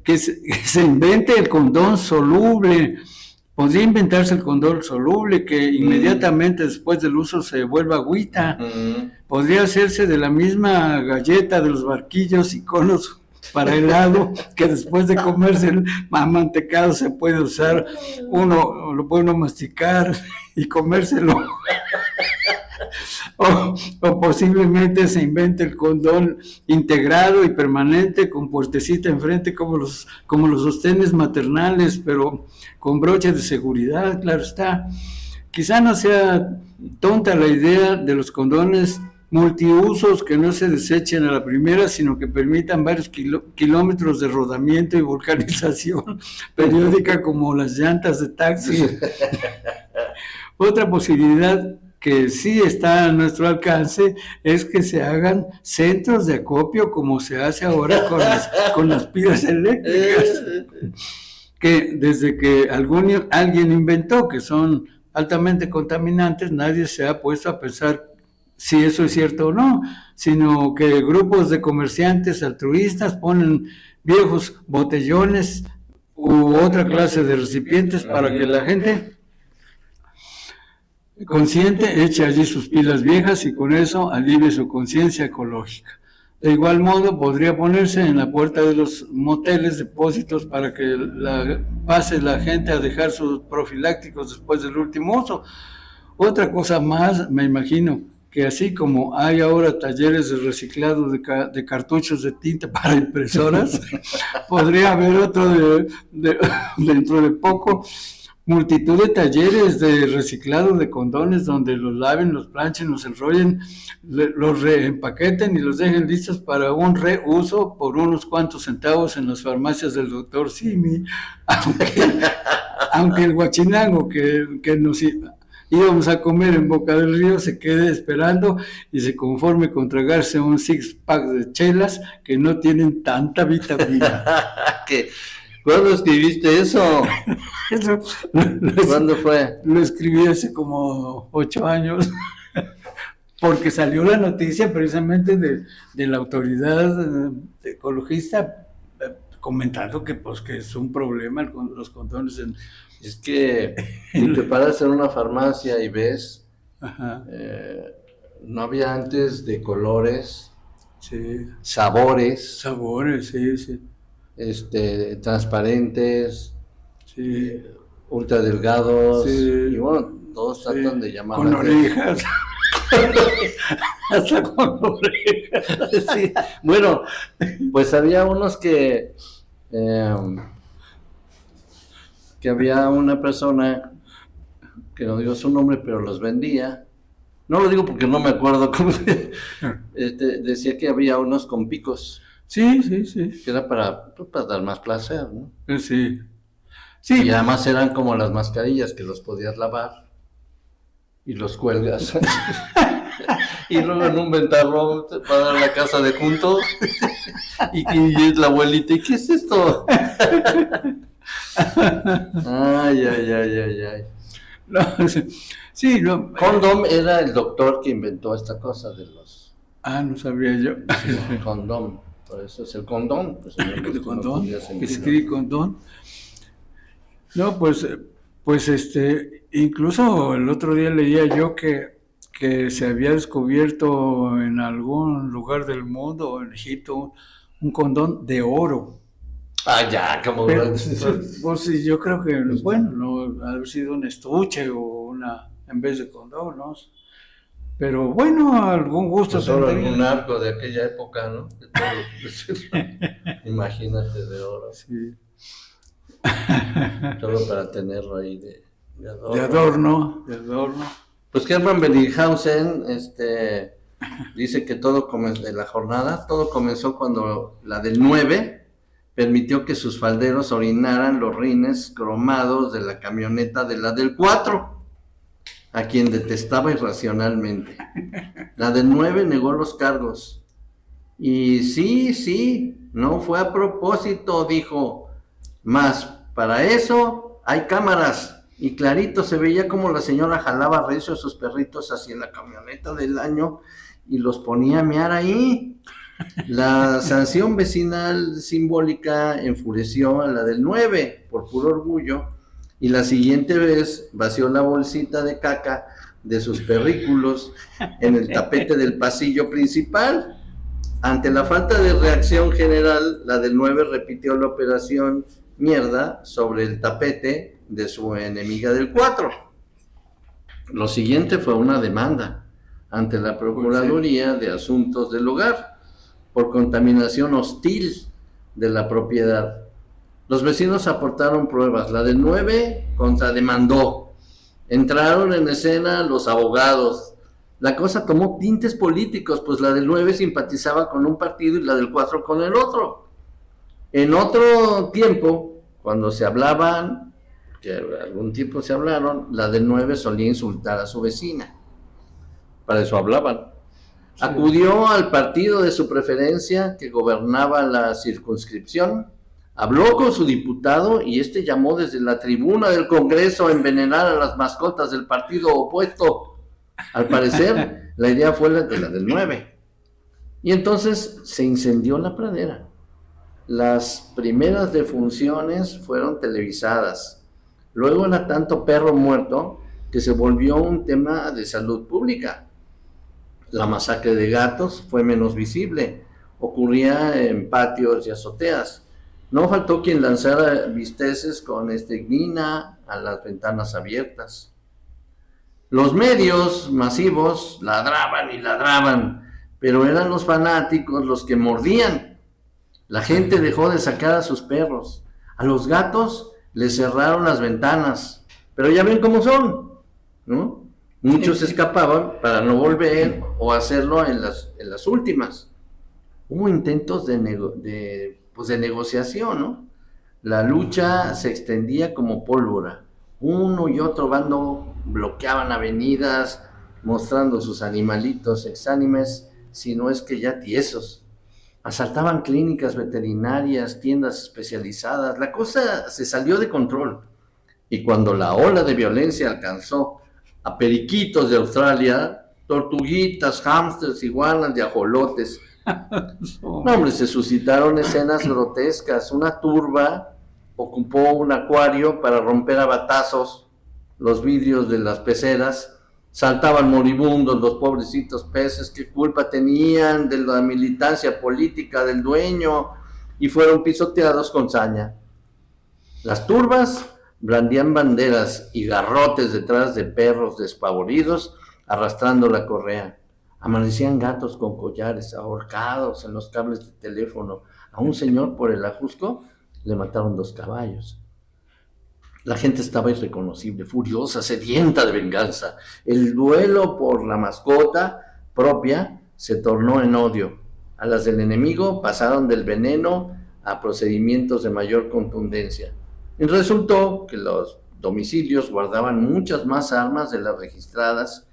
que se invente el condón soluble. Podría inventarse el condón soluble que inmediatamente después del uso se vuelva agüita. Podría hacerse de la misma galleta de los barquillos y conos para helado, que después de comerse el amantecado se puede usar, lo puede uno masticar y comérselo. O posiblemente se invente el condón integrado y permanente con puertecita enfrente como los sostenes maternales, pero con broches de seguridad, claro está. Quizá no sea tonta la idea de los condones multiusos que no se desechen a la primera, sino que permitan varios kilómetros de rodamiento y vulcanización periódica como las llantas de taxi. Otra posibilidad que sí está a nuestro alcance es que se hagan centros de acopio como se hace ahora con las pilas eléctricas, que desde que alguien inventó que son altamente contaminantes, nadie se ha puesto a pensar si eso es cierto o no, sino que grupos de comerciantes altruistas ponen viejos botellones u otra clase de recipientes para que la gente consciente eche allí sus pilas viejas y con eso alivie su conciencia ecológica. De igual modo, podría ponerse en la puerta de los moteles depósitos para que pase la gente a dejar sus profilácticos después del último uso. Otra cosa más, me imagino, que así como hay ahora talleres de reciclado de cartuchos de tinta para impresoras, podría haber otro dentro de poco, multitud de talleres de reciclado de condones donde los laven, los planchen, los enrollen, los reempaqueten y los dejen listos para un reuso por unos cuantos centavos en las farmacias del doctor Simi, aunque el guachinango que nos íbamos a comer en Boca del Río, se quede esperando y se conforme con tragarse un six-pack de chelas que no tienen tanta vitamina. ¿Cuándo escribiste eso? Eso ¿Cuándo fue? Lo escribí hace como 8 años, porque salió la noticia precisamente de la autoridad ecologista comentando que pues que es un problema con los condones en... Es que si te paras en una farmacia y ves, no había antes de colores, sí, sabores, sí. Transparentes, sí, ultra delgados, sí, y bueno, todos tratan de llamar con orejas. Hasta con orejas. Sí. Bueno, pues había unos que había una persona, que no digo su nombre, pero los vendía. No lo digo porque no me acuerdo cómo decía que había unos con picos. Sí. Que era para dar más placer, ¿no? Sí. Y además eran como las mascarillas que los podías lavar y los cuelgas. Y luego en un ventarrón para dar la casa de juntos y es la abuelita. ¿Y qué es esto? Ay. No, sí, no. Condom era el doctor que inventó esta cosa de los... no sabía yo. Condom, por eso es el condón. Pues, ¿El condón? ¿Que se escribe condón? No, pues incluso el otro día leía yo que se había descubierto en algún lugar del mundo, en Egipto, un condón de oro. Ya, como... Pues sí, yo creo que, bueno, no haber sido un estuche o en vez de condón, ¿no? Pero bueno, algún gusto. Pues solo algún arco de aquella época, ¿no? Imagínate, de oro. Sí. Solo para tenerlo ahí de adorno. Pues Hermann Bellinghausen dice que todo comenzó en la jornada, todo comenzó cuando la del 9 permitió que sus falderos orinaran los rines cromados de la camioneta de la del 4, a quien detestaba irracionalmente. La del 9 negó los cargos. Y sí, no fue a propósito, dijo. Más, para eso hay cámaras. Y clarito se veía como la señora jalaba recio a sus perritos hacia la camioneta del año y los ponía a mear ahí. La sanción vecinal simbólica enfureció a la del 9 por puro orgullo, y la siguiente vez vació la bolsita de caca de sus perrículos en el tapete del pasillo principal. Ante la falta de reacción general, la del 9 repitió la operación mierda sobre el tapete de su enemiga del 4. Lo siguiente fue una demanda ante la Procuraduría de Asuntos del Hogar por contaminación hostil de la propiedad. Los vecinos aportaron pruebas. La del 9 contrademandó. Entraron en escena los abogados. La cosa tomó tintes políticos, pues la del 9 simpatizaba con un partido y la del 4 con el otro. En otro tiempo, cuando se hablaban, que algún tiempo se hablaron, la del 9 solía insultar a su vecina. Para eso hablaban. Sí. Acudió al partido de su preferencia que gobernaba la circunscripción, habló con su diputado y este llamó desde la tribuna del Congreso a envenenar a las mascotas del partido opuesto. Al parecer, la idea fue la de la del 9. Y entonces se incendió la pradera. Las primeras defunciones fueron televisadas. Luego era tanto perro muerto que se volvió un tema de salud pública. La masacre de gatos fue menos visible. Ocurría en patios y azoteas. No faltó quien lanzara bisteces con estricnina a las ventanas abiertas. Los medios masivos ladraban y ladraban, pero eran los fanáticos los que mordían. La gente dejó de sacar a sus perros. A los gatos les cerraron las ventanas. Pero ya ven cómo son, ¿no? Muchos escapaban para no volver o hacerlo en las últimas. Hubo intentos de negociación, ¿no? La lucha se extendía como pólvora. Uno y otro bando bloqueaban avenidas mostrando sus animalitos exánimes, si no es que ya tiesos. Asaltaban clínicas veterinarias, tiendas especializadas. La cosa se salió de control. Y cuando la ola de violencia alcanzó a periquitos de Australia, tortuguitas, hámsters, iguanas y ajolotes, no, hombre, se suscitaron escenas grotescas. Una turba ocupó un acuario para romper a batazos los vidrios de las peceras. Saltaban moribundos los pobrecitos peces. ¿Qué culpa tenían de la militancia política del dueño? Y fueron pisoteados con saña. Las turbas blandían banderas y garrotes detrás de perros despavoridos arrastrando la correa. Amanecían gatos con collares ahorcados en los cables de teléfono. A un señor por el Ajusco le mataron 2 caballos. La gente estaba irreconocible, furiosa, sedienta de venganza. El duelo por la mascota propia se tornó en odio. A las del enemigo pasaron del veneno a procedimientos de mayor contundencia. Y resultó que los domicilios guardaban muchas más armas de las registradas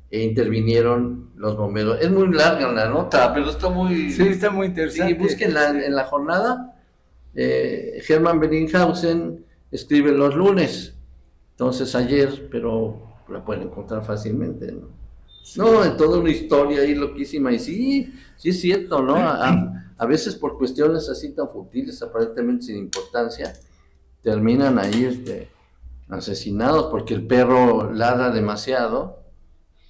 e intervinieron los bomberos. Es muy larga la nota, pero está muy... Sí, está muy interesante. Sí, búsquenla en la jornada. Hermann Bellinghausen escribe los lunes. Entonces ayer, pero la pueden encontrar fácilmente, ¿no? Sí. No, en toda una historia ahí loquísima. Y sí es cierto, ¿no? A veces por cuestiones así tan futiles, aparentemente sin importancia, terminan ahí asesinados porque el perro ladra demasiado.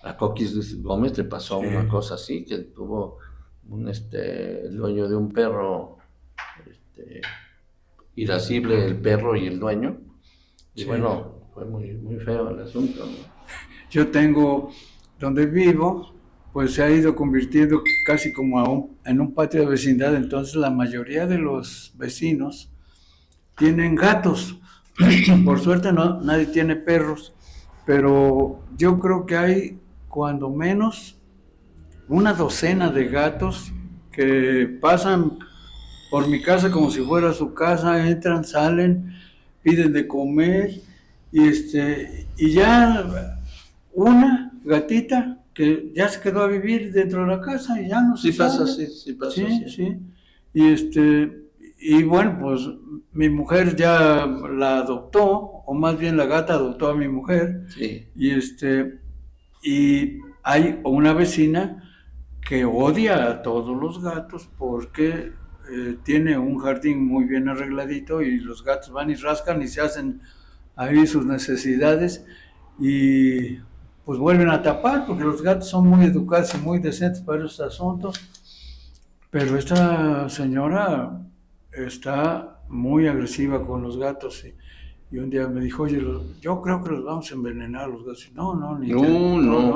A Coquis Gómez le pasó una cosa así, que tuvo el dueño de un perro irascible, el perro y el dueño. Y bueno, fue muy, muy feo el asunto, ¿no? Yo tengo, donde vivo, pues se ha ido convirtiendo casi como en un patio de vecindad, entonces la mayoría de los vecinos tienen gatos. Por suerte no, nadie tiene perros, pero yo creo que hay cuando menos una docena de gatos que pasan por mi casa como si fuera su casa, entran, salen, piden de comer y ya una gatita que ya se quedó a vivir dentro de la casa y ya no se sabe. Sí pasa así. Sí. Y bueno, pues mi mujer ya la adoptó, o más bien la gata adoptó a mi mujer. Sí. Y hay una vecina que odia a todos los gatos porque tiene un jardín muy bien arregladito y los gatos van y rascan y se hacen ahí sus necesidades y pues vuelven a tapar porque los gatos son muy educados y muy decentes para esos asuntos. Pero esta señora está muy agresiva con los gatos y un día me dijo, oye, yo creo que los vamos a envenenar los gatos. No,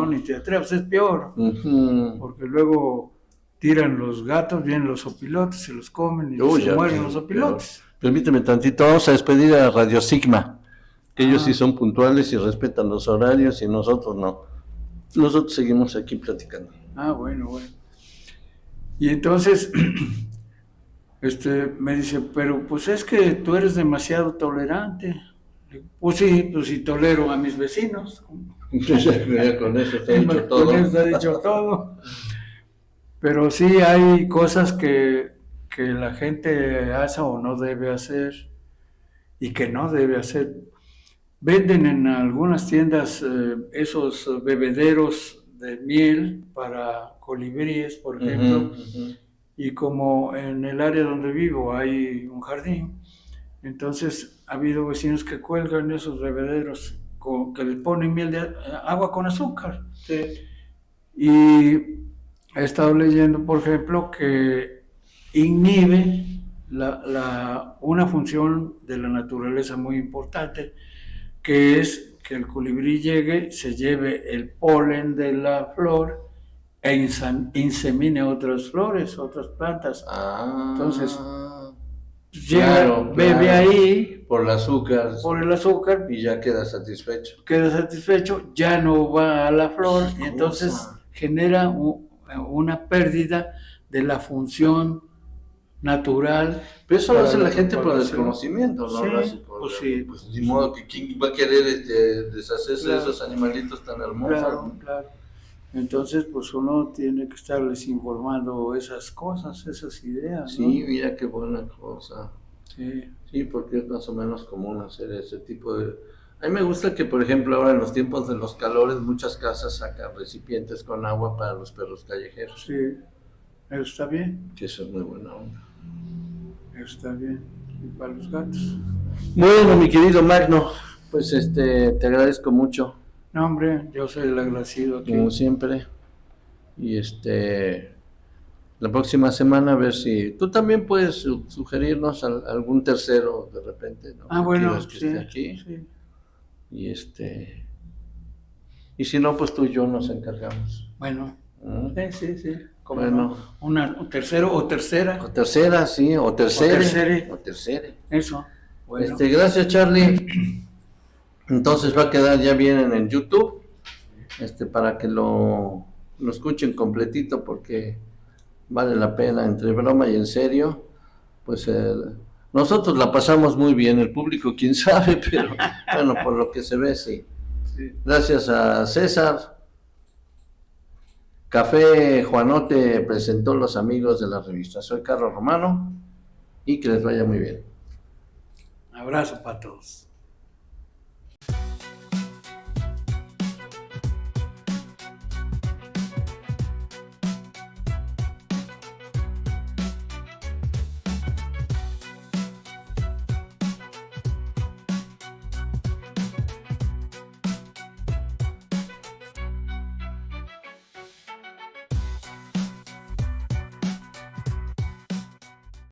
ni te atrevas, es peor. Uh-huh. Porque luego tiran los gatos, vienen los opilotes, se los comen y se mueren los opilotes. Permíteme tantito, vamos a despedir a Radio Sigma, que ellos sí son puntuales y respetan los horarios y nosotros no. Nosotros seguimos aquí platicando. Bueno. Y entonces me dice, pero pues es que tú eres demasiado tolerante. Pues sí tolero a mis vecinos. Ya con eso está dicho todo. Con eso está dicho todo. Pero sí hay cosas que la gente hace o no debe hacer y que no debe hacer. Venden en algunas tiendas esos bebederos de miel para colibríes, por ejemplo, uh-huh. Y como en el área donde vivo hay un jardín, entonces ha habido vecinos que cuelgan esos bebederos que le ponen miel de agua con azúcar. Sí. Y he estado leyendo, por ejemplo, que inhibe una función de la naturaleza muy importante, que es que el colibrí llegue, se lleve el polen de la flor e insemine otras flores, otras plantas. Entonces, llega, bebe ahí por el azúcar. Por el azúcar. Y ya queda satisfecho. Ya no va a la flor y entonces genera una pérdida de la función natural. Pero eso lo para hace la la gente por propagación. desconocimiento, ¿no? Sí, Lo hace por, pues sí. pues ni modo que quién va a querer deshacerse de Claro. esos animalitos tan hermosos, Claro, ¿no? claro. Entonces, pues uno tiene que estarles informando esas cosas, esas ideas, ¿no? Sí, mira qué buena cosa. Sí, Sí, porque es más o menos común hacer ese tipo de... A mí me gusta que, por ejemplo, ahora en los tiempos de los calores, muchas casas sacan recipientes con agua para los perros callejeros, sí, está bien, que eso es muy buena onda. está bien. Y para los gatos. Bueno, mi querido Magno, pues te agradezco mucho, No, hombre, yo soy el agradecido aquí. como siempre, y la próxima semana a ver si tú también puedes sugerirnos algún tercero de repente, ¿no? Ah, Que bueno, quieras que sí, esté aquí, sí. y y si no, pues tú y yo nos encargamos. Bueno, ¿Mm? sí, sí. ¿Cómo Bueno. no? Un tercero o tercera. O tercera, sí, o tercere. tercere. O tercere. Eso. Bueno. Gracias, Charlie. Entonces va a quedar ya bien en el YouTube, para que lo escuchen completito porque vale la pena, entre broma y en serio. Pues nosotros la pasamos muy bien, el público quién sabe, pero bueno, por lo que se ve, sí. Sí. Gracias a César. Café Juanote presentó Los Amigos de la Revista. Soy Carlos Romano y que les vaya muy bien. Abrazo para todos.